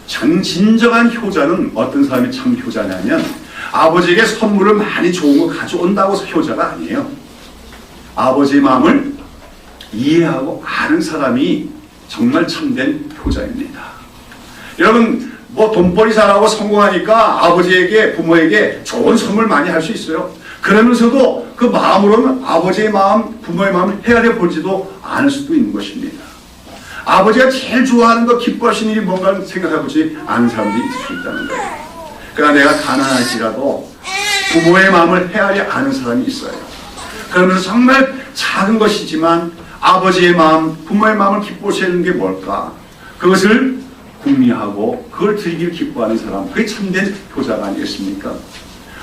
진정한 효자는 어떤 사람이 참 효자냐면 아버지에게 선물을 많이 좋은 거 가져온다고 해서 효자가 아니에요. 아버지의 마음을 이해하고 아는 사람이 정말 참된 효자입니다. 여러분, 돈벌이 잘하고 성공하니까 아버지에게, 부모에게 좋은 선물 많이 할 수 있어요. 그러면서도 그 마음으로는 아버지의 마음, 부모의 마음을 헤아려 보지도 않을 수도 있는 것입니다. 아버지가 제일 좋아하는 거, 기뻐하시는 일이 뭔가를 생각해보지 않은 사람들이 있을 수 있다는 거예요. 그러나 내가 가난할지라도 부모의 마음을 헤아려 아는 사람이 있어요. 그러면서 정말 작은 것이지만 아버지의 마음, 부모의 마음을 기뻐하게 하는 게 뭘까? 그것을 궁리하고 그걸 드리기를 기뻐하는 사람, 그게 참된 교사가 아니겠습니까?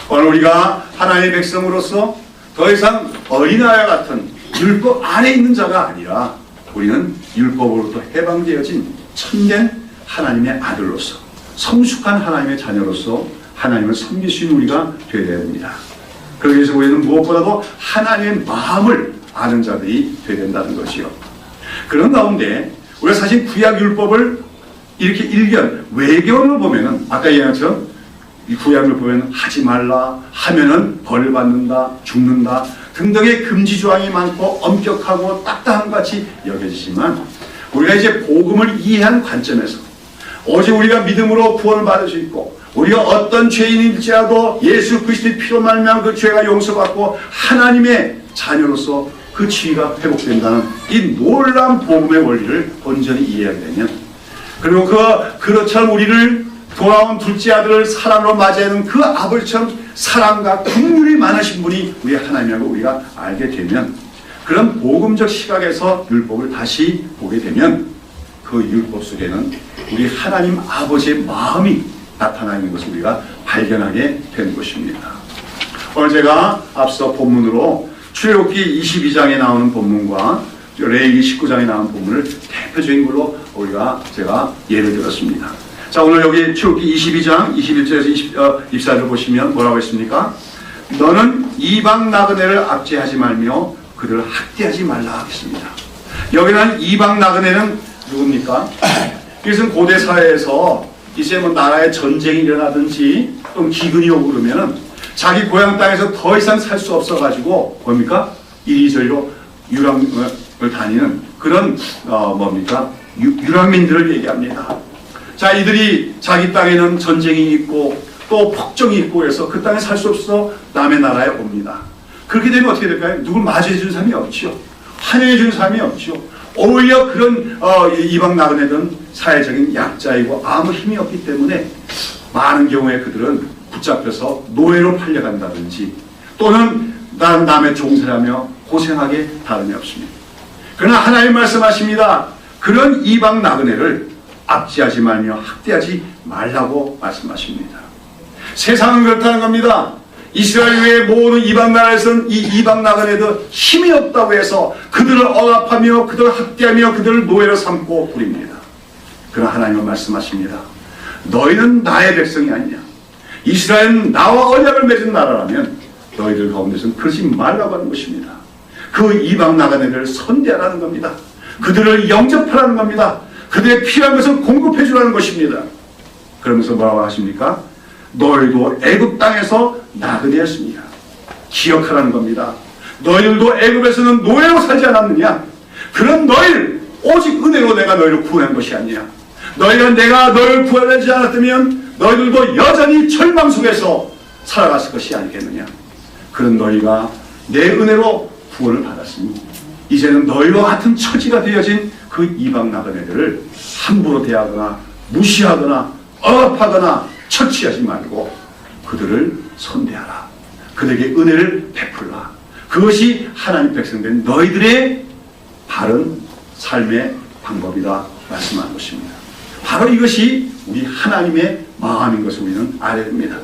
오늘 우리가 하나님의 백성으로서 더 이상 어린아이와 같은 율법 안에 있는 자가 아니라 우리는 율법으로부터 해방되어진 참된 하나님의 아들로서, 성숙한 하나님의 자녀로서 하나님을 섬길 수 있는 우리가 되어야 됩니다. 그러기 위해서 우리는 무엇보다도 하나님의 마음을 아는 자들이 되어야 된다는 것이요. 그런 가운데 우리가 사실 구약 율법을 이렇게 외경을 보면은 아까 얘기한 것처럼 이 구약을 보면 하지 말라, 하면은 벌을 받는다, 죽는다 등등의 금지 조항이 많고 엄격하고 딱딱한 것 같이 여겨지지만 우리가 이제 복음을 이해한 관점에서 오직 우리가 믿음으로 구원을 받을 수 있고 우리가 어떤 죄인일지라도 예수 그리스도의 피로 말미암아 그 죄가 용서받고 하나님의 자녀로서 그 지위가 회복된다는 이 놀라운 복음의 원리를 온전히 이해하게 되면, 그리고 그렇처럼 우리를 돌아온 둘째 아들을 사랑으로 맞이하는 그 아버지처럼 사랑과 긍휼이 많으신 분이 우리 하나님이라고 우리가 알게 되면, 그런 복음적 시각에서 율법을 다시 보게 되면 그 율법 속에는 우리 하나님 아버지의 마음이 나타나 있는 것을 우리가 발견하게 되는 것입니다. 오늘 제가 앞서 본문으로 출애굽기 22장에 나오는 본문과 레위기 19장에 나오는 본문을 대표적인 걸로 제가 예를 들었습니다. 자, 오늘 여기 출애굽기 22장 21절에서 24절을 보시면 뭐라고 했습니까? 너는 이방 나그네를 압제하지 말며 그들을 학대하지 말라 하겠습니다. 여기는 이방 나그네는 누굽니까? 이것은 고대 사회에서 이제 뭐 나라에 전쟁이 일어나든지 또는 기근이 오고 그러면은 자기 고향 땅에서 더 이상 살 수 없어가지고 뭡니까? 이리저리로 유랑을 다니는 그런 유랑민들을 얘기합니다. 자, 이들이 자기 땅에는 전쟁이 있고 또 폭정이 있고 해서 그 땅에 살 수 없어서 남의 나라에 옵니다. 그렇게 되면 어떻게 될까요? 누굴 맞이해 주는 사람이 없죠. 환영해 주는 사람이 없죠. 오히려 그런 이방 나그네들은 사회적인 약자이고 아무 힘이 없기 때문에 많은 경우에 그들은 붙잡혀서 노예로 팔려간다든지 또는 남의 종살하며 고생하게 다름이 없습니다. 그러나 하나님 말씀하십니다. 그런 이방 나그네를 압제하지 말며 학대하지 말라고 말씀하십니다. 세상은 그렇다는 겁니다. 이스라엘 외의 모든 이방 나라에서는 이 이방 나그네들 힘이 없다고 해서 그들을 억압하며 그들을 학대하며 그들을 노예로 삼고 부립니다. 그러나 하나님은 말씀하십니다. 너희는 나의 백성이 아니냐. 이스라엘은 나와 언약을 맺은 나라라면 너희들 가운데서는 그러지 말라고 하는 것입니다. 그 이방 나그네들을 선대하라는 겁니다. 그들을 영접하라는 겁니다. 그들의 필요한 것을 공급해 주라는 것입니다. 그러면서 뭐라고 하십니까? 너희도 애굽 땅에서 나그네였습니다. 기억하라는 겁니다. 너희들도 애굽에서는 노예로 살지 않았느냐? 그런 너희를 오직 은혜로 내가 너희를 구원한 것이 아니냐? 내가 너희를 구원하지 않았다면 너희들도 여전히 절망 속에서 살아갔을 것이 아니겠느냐? 그런 너희가 내 은혜로 구원을 받았으니 이제는 너희와 같은 처지가 되어진 그 이방 나그네들을 함부로 대하거나 무시하거나 억압하거나 처치하지 말고 그들을 선대하라. 그들에게 은혜를 베풀라. 그것이 하나님 백성된 너희들의 바른 삶의 방법이다 말씀한 것입니다. 바로 이것이 우리 하나님의 마음인 것을 우리는 알아야 됩니다.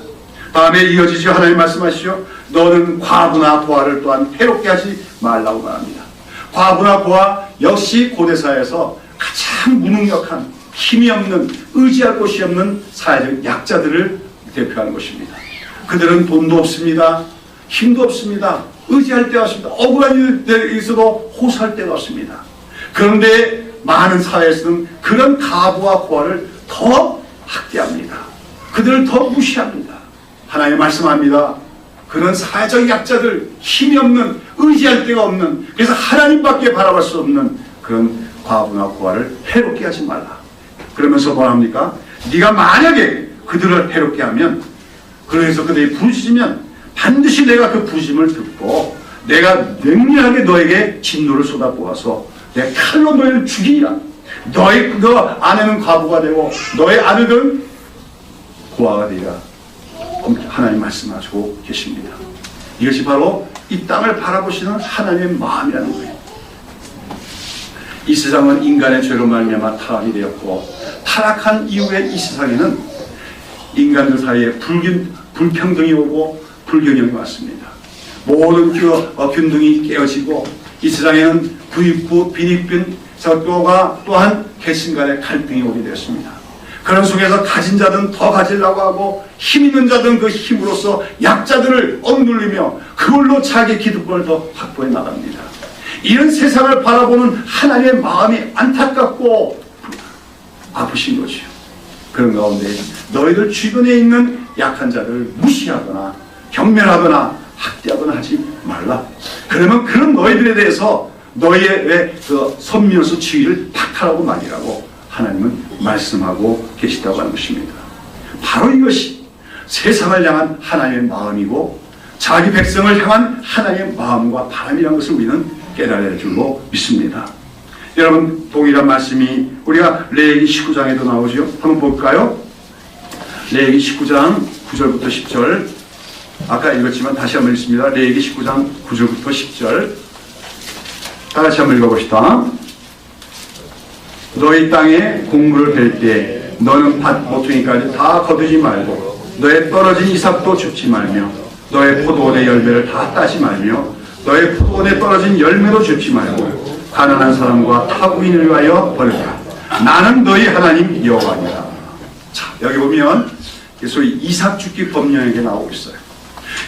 다음에 이어지죠. 하나님 말씀하시죠. 너는 과부나 고아를 또한 해롭게 하지 말라고 말합니다. 과부나 고아 역시 고대사회에서 가장 무능력한 힘이 없는 의지할 곳이 없는 사회적 약자들을 대표하는 것입니다. 그들은 돈도 없습니다. 힘도 없습니다. 의지할 데가 없습니다. 억울한 일이 있어도 호소할 데가 없습니다. 그런데 많은 사회에서는 그런 가부와 고아를 더 학대합니다. 그들을 더 무시합니다. 하나님 말씀합니다. 그런 사회적 약자들, 힘이 없는, 의지할 데가 없는, 그래서 하나님밖에 바라볼 수 없는 그런 과부나 고아를 해롭게 하지 말라. 그러면서 뭐합니까? 네가 만약에 그들을 해롭게 하면, 그래서 그들이 부르짖으면 반드시 내가 그 부르짖음을 듣고 내가 맹렬하게 너에게 진노를 쏟아부어서 내 칼로 너희를 죽이리라. 너의 그 아내는 과부가 되고 너의 아들은 고아가 되리라. 하나님 말씀하시고 계십니다. 이것이 바로 이 땅을 바라보시는 하나님의 마음이라는 거예요. 이 세상은 인간의 죄로 말미암아 타락이 되었고, 타락한 이후에 이 세상에는 인간들 사이에 불평등이 오고 불균형이 왔습니다. 모든 균등이 깨어지고, 이 세상에는 부익부 빈익빈 또한 계신 간의 갈등이 오게 되었습니다. 그런 속에서 가진 자들은 더 가지려고 하고, 힘 있는 자들은 그 힘으로써 약자들을 억눌리며 그걸로 자기 기득권을 더 확보해 나갑니다. 이런 세상을 바라보는 하나님의 마음이 안타깝고 아프신 거죠. 그런 가운데 너희들 주변에 있는 약한 자들을 무시하거나 경멸하거나 학대하거나 하지 말라. 그러면 그런 너희들에 대해서 너희의 그 선민으로서 지위를 박탈하고 말이라고 하나님은 말씀하고 계시다고 하는 것입니다. 바로 이것이 세상을 향한 하나님의 마음이고, 자기 백성을 향한 하나님의 마음과 바람이라는 것을 우리는 깨달을 줄로 믿습니다. 여러분, 동일한 말씀이 우리가 레위기 19장에도 나오죠. 한번 볼까요? 레위기 19장 9절부터 10절. 아까 읽었지만 다시 한번 읽습니다. 레위기 19장 9절부터 10절. 다 같이 한번 읽어봅시다. 너희 땅에 곡물을 벨 때 너는 밭 모퉁이까지 다 거두지 말고, 너의 떨어진 이삭도 줍지 말며, 너의 포도원의 열매를 다 따지 말며, 너의 포도원에 떨어진 열매도 줍지 말고, 가난한 사람과 타국인을 위하여 버려라. 나는 너희 하나님 여호와니라. 자, 여기 보면 소위 이삭 줍기 법령에게 나오고 있어요.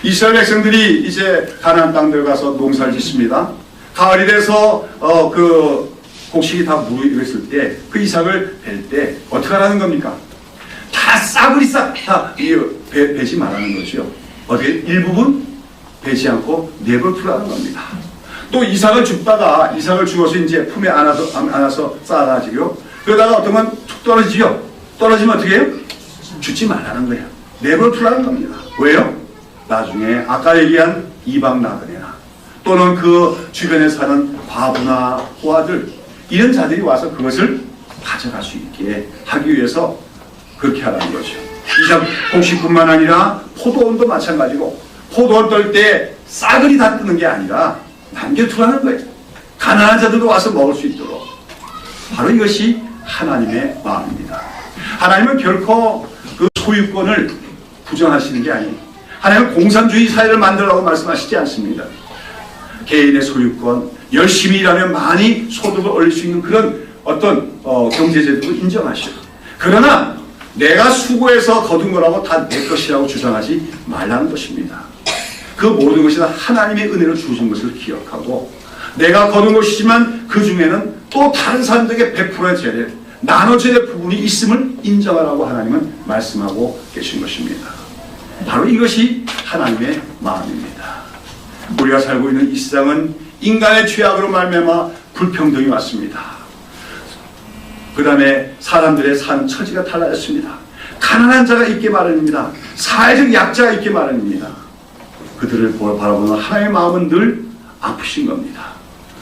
이스라엘 백성들이 이제 가나안 땅들 가서 농사를 짓습니다. 가을이 돼서 그 곡식이 다 무르익었을 때 그 이삭을 벨 때 어떻게 하라는 겁니까? 다 싸그리 다 베지 말라는 거죠. 어떻게 일부분 베지 않고 내버려두라는 겁니다. 또 이삭을 줍다가 이삭을 주어서 이제 품에 안아서 쌓아가지고요. 그러다가 어떤 건 툭 떨어지죠. 떨어지면 어떻게 해요? 주지 말라는 거예요. 내버려두라는 겁니다. 왜요? 나중에 아까 얘기한 이방 나그네나 또는 그 주변에 사는 과부나 호아들, 이런 자들이 와서 그것을 가져갈 수 있게 하기 위해서 그렇게 하라는 거죠. 이삭 곡식뿐만 아니라 포도원도 마찬가지고, 포도원 떨 때 싸그리 다 뜨는 게 아니라 남겨두라는 거예요. 가난한 자들도 와서 먹을 수 있도록. 바로 이것이 하나님의 마음입니다. 하나님은 결코 그 소유권을 부정하시는 게 아니에요. 하나님은 공산주의 사회를 만들라고 말씀하시지 않습니다. 개인의 소유권, 열심히 일하면 많이 소득을 올릴 수 있는 그런 어떤 경제제도를 인정하셔요. 그러나 내가 수고해서 거둔 거라고 다 내 것이라고 주장하지 말라는 것입니다. 그 모든 것이 다 하나님의 은혜로 주신 것을 기억하고, 내가 거둔 것이지만 그 중에는 또 다른 사람들에게 100%의 재래, 나눠져야 될 부분이 있음을 인정하라고 하나님은 말씀하고 계신 것입니다. 바로 이것이 하나님의 마음입니다. 우리가 살고 있는 이 세상은 인간의 죄악으로 말미암아 불평등이 왔습니다. 그 다음에 사람들의 산 처지가 달라졌습니다. 가난한 자가 있게 마련입니다. 사회적 약자가 있게 마련입니다. 그들을 바라보는 하나님의 마음은 늘 아프신 겁니다.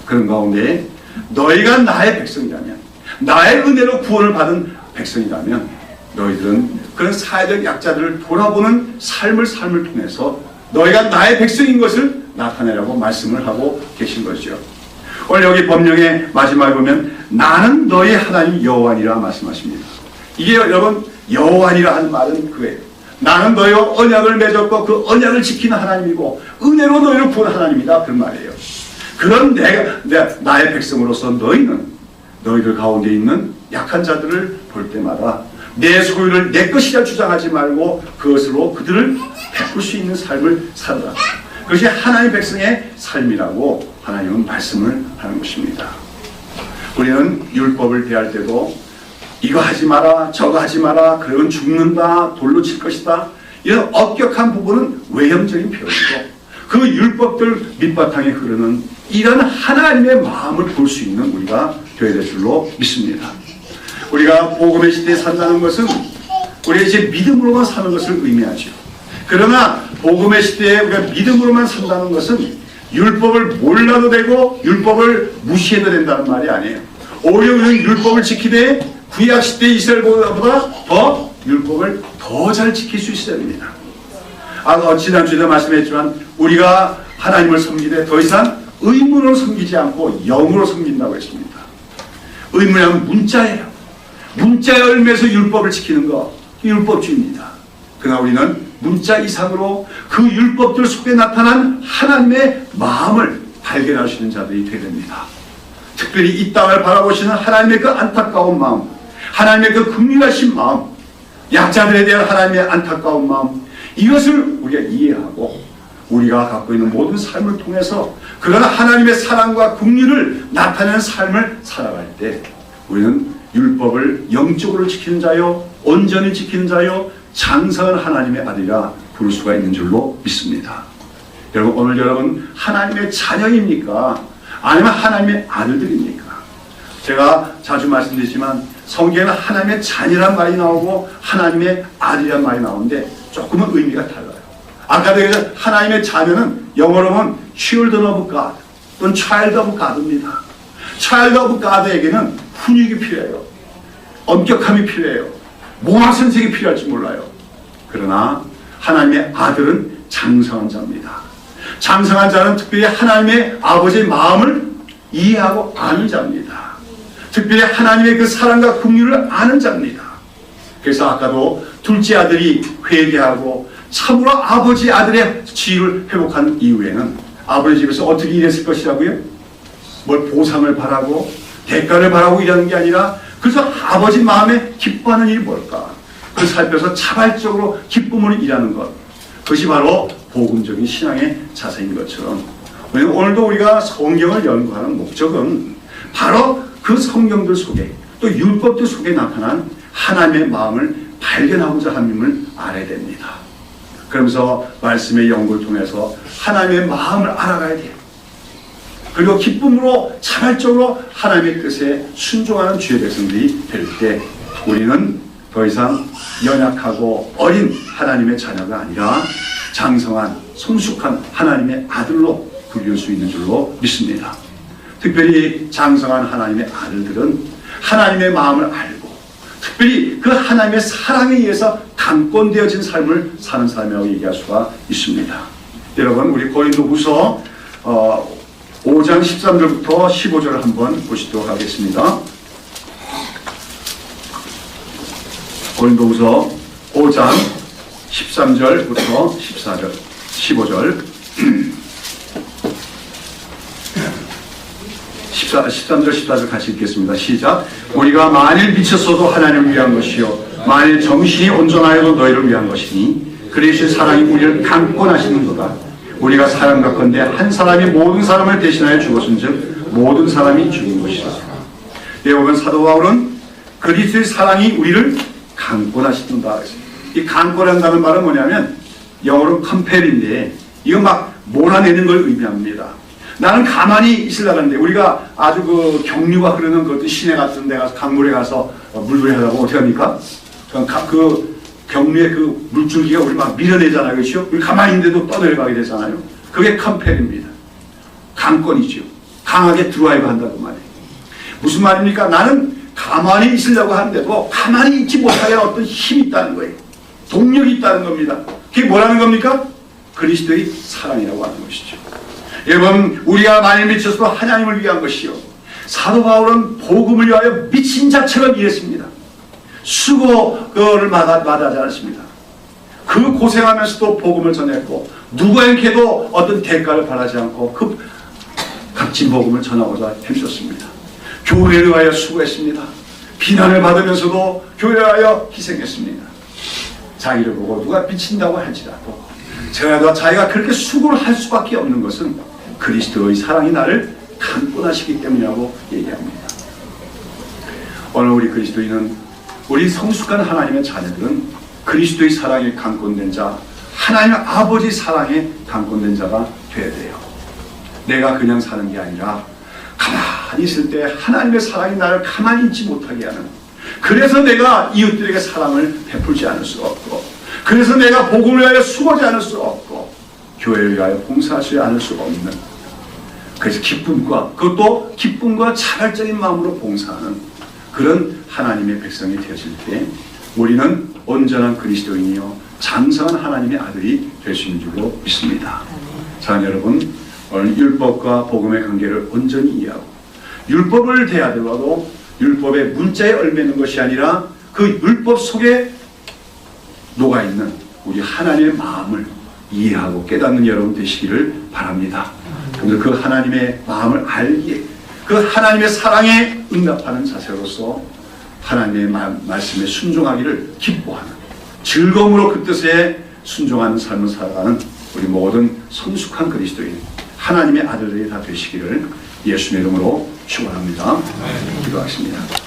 그런 가운데 너희가 나의 백성이라면, 나의 은혜로 구원을 받은 백성이라면, 너희들은 그런 사회적 약자들을 돌아보는 삶을 통해서 너희가 나의 백성인 것을 나타내라고 말씀을 하고 계신 것이죠. 오늘 여기 법령의 마지막에 보면 나는 너희 하나님 여호와니라 말씀하십니다. 이게 여러분 여호와니라 하는 말은 그거예요. 나는 너희와 언약을 맺었고 그 언약을 지키는 하나님이고 은혜로 너희를 구원한 하나님이다, 그런 말이에요. 그런 나의 백성으로서 너희들 가운데 있는 약한 자들을 볼 때마다 내 소유를 내 것이라 주장하지 말고 그것으로 그들을 베풀 수 있는 삶을 살아라. 그것이 하나님의 백성의 삶이라고 하나님은 말씀을 하는 것입니다. 우리는 율법을 대할 때도 이거 하지 마라, 저거 하지 마라, 그러면 죽는다, 돌로 칠 것이다, 이런 엄격한 부분은 외형적인 표현이고, 그 율법들 밑바탕에 흐르는 이런 하나님의 마음을 볼 수 있는 우리가 되어야 될 줄로 믿습니다. 우리가 복음의 시대에 산다는 것은 우리가 이제 믿음으로만 사는 것을 의미하죠. 그러나 복음의 시대에 우리가 믿음으로만 산다는 것은 율법을 몰라도 되고 율법을 무시해도 된다는 말이 아니에요. 오히려 우리는 율법을 지키되 구약 시대 이스라엘보다 더 율법을 더 잘 지킬 수 있어야 됩니다. 지난주에도 말씀했지만 우리가 하나님을 섬기되 더 이상 의문으로 섬기지 않고 영으로 섬긴다고 했습니다. 의문이란 문자예요. 문자의 열매에서 율법을 지키는 것, 율법주의입니다. 그러나 우리는 문자 이상으로 그 율법들 속에 나타난 하나님의 마음을 발견할 수 있는 자들이 되게 됩니다. 특별히 이 땅을 바라보시는 하나님의 그 안타까운 마음, 하나님의 그 긍휼하신 마음, 약자들에 대한 하나님의 안타까운 마음, 이것을 우리가 이해하고 우리가 갖고 있는 모든 삶을 통해서 그런 하나님의 사랑과 긍휼을 나타내는 삶을 살아갈 때 우리는 율법을 영적으로 지키는 자요, 온전히 지키는 자요, 장성한 하나님의 아들이라 부를 수가 있는 줄로 믿습니다. 여러분, 오늘 여러분 하나님의 자녀입니까? 아니면 하나님의 아들들입니까? 제가 자주 말씀드리지만 성경에는 하나님의 자녀란 말이 나오고 하나님의 아들이란 말이 나오는데 조금은 의미가 달라요. 아까도 얘기했던 하나님의 자녀는 영어로 하면 children of God 또는 child of God입니다. child of God에게는 훈육이 필요해요. 엄격함이 필요해요. 몽학선생이 필요할지 몰라요. 그러나 하나님의 아들은 장성한 자입니다. 장성한 자는 특별히 하나님의 아버지의 마음을 이해하고 아는 자입니다. 특별히 하나님의 그 사랑과 긍휼을 아는 자입니다. 그래서 아까도 둘째 아들이 회개하고 참으로 아버지 아들의 지위를 회복한 이후에는 아버지 집에서 어떻게 일했을 것이라고요? 뭘 보상을 바라고 대가를 바라고 일하는 게 아니라 그래서 아버지 마음에 기뻐하는 일이 뭘까? 그걸 살펴서 자발적으로 기쁨으로 일하는 것, 그것이 바로 복음적인 신앙의 자세인 것처럼 오늘도 우리가 성경을 연구하는 목적은 바로 그 성경들 속에 또 율법들 속에 나타난 하나님의 마음을 발견하고자 함임을 알아야 됩니다. 그러면서 말씀의 연구를 통해서 하나님의 마음을 알아가야 돼요. 그리고 기쁨으로 자발적으로 하나님의 뜻에 순종하는 주의 백성들이 될 때 우리는 더 이상 연약하고 어린 하나님의 자녀가 아니라 장성한 성숙한 하나님의 아들로 불릴 수 있는 줄로 믿습니다. 특별히 장성한 하나님의 아들들은 하나님의 마음을 알고 특별히 그 하나님의 사랑에 의해서 강권되어진 삶을 사는 사람이라고 얘기할 수가 있습니다. 여러분, 우리 고린도후서 5장 13절부터 15절을 한번 보시도록 하겠습니다. 고린도후서 5장 13절부터 14절, 15절 13절, 14절 같이 읽겠습니다. 시작. 우리가 만일 미쳤어도 하나님을 위한 것이요 만일 정신이 온전하여도 너희를 위한 것이니 그리스도의 사랑이 우리를 강권하시는도다. 우리가 사랑받건대 한 사람이 모든 사람을 대신하여 죽었은즉 모든 사람이 죽은 것이다. 여러분, 사도 바울은 그리스도의 사랑이 우리를 강권하시는다. 이 강권한다는 말은 뭐냐면 영어로 컴펠인데 이거 막 몰아내는 걸 의미합니다. 나는 가만히 있으려고 하는데 우리가 아주 그 경류가 흐르는 그 시내 같은 데 가서 강물에 가서 물놀이 하려고 어떻게 합니까? 그 경류의 그 물줄기가 우리 막 밀어내잖아요. 그렇죠? 우리 가만히 있는데도 떠내려가게 되잖아요. 그게 컴펠입니다. 강권이죠. 강하게 드라이브 한다고 말이에요. 무슨 말입니까? 나는 가만히 있으려고 하는데도 가만히 있지 못하게 하는 어떤 힘이 있다는 거예요. 동력이 있다는 겁니다. 그게 뭐라는 겁니까? 그리스도의 사랑이라고 하는 것이죠. 여러분, 우리가 만일 미쳐서도 하나님을 위한 것이요 사도 바울은 복음을 위하여 미친 자처럼 일했습니다. 수고를 마다하지 않았습니다. 그 고생하면서도 복음을 전했고 누구에게도 어떤 대가를 바라지 않고 그 값진 복음을 전하고자 힘썼습니다. 교회를 위하여 수고했습니다. 비난을 받으면서도 교회를 위하여 희생했습니다. 자기를 보고 누가 미친다고 할지라도 자기가 그렇게 수고를 할 수밖에 없는 것은 그리스도의 사랑이 나를 강권하시기 때문이라고 얘기합니다. 오늘 우리 그리스도인은 우리 성숙한 하나님의 자녀들은 그리스도의 사랑에 강권된 자, 하나님 아버지 사랑에 강권된 자가 되어야 돼요. 내가 그냥 사는 게 아니라 가만히 있을 때 하나님의 사랑이 나를 가만히 있지 못하게 하는, 그래서 내가 이웃들에게 사랑을 베풀지 않을 수 없고, 그래서 내가 복음을 위하여 수고하지 않을 수 없고, 교회를 위하여 봉사하지 않을 수 없는, 그래서 그것도 기쁨과 자발적인 마음으로 봉사하는 그런 하나님의 백성이 되어질 때 우리는 온전한 그리스도인이요 장성한 하나님의 아들이 될 수 있는 줄로 믿습니다. 자, 여러분, 오늘 율법과 복음의 관계를 온전히 이해하고 율법을 대하더라도 율법의 문자에 얽매는 것이 아니라 그 율법 속에 녹아있는 우리 하나님의 마음을 이해하고 깨닫는 여러분 되시기를 바랍니다. 그래서 그 하나님의 마음을 알기에 그 하나님의 사랑에 응답하는 자세로서 하나님의 말씀에 순종하기를 기뻐하는 즐거움으로 그 뜻에 순종하는 삶을 살아가는 우리 모든 성숙한 그리스도인 하나님의 아들들이 다 되시기를 예수님의 이름으로 축원합니다. 기도하십니다.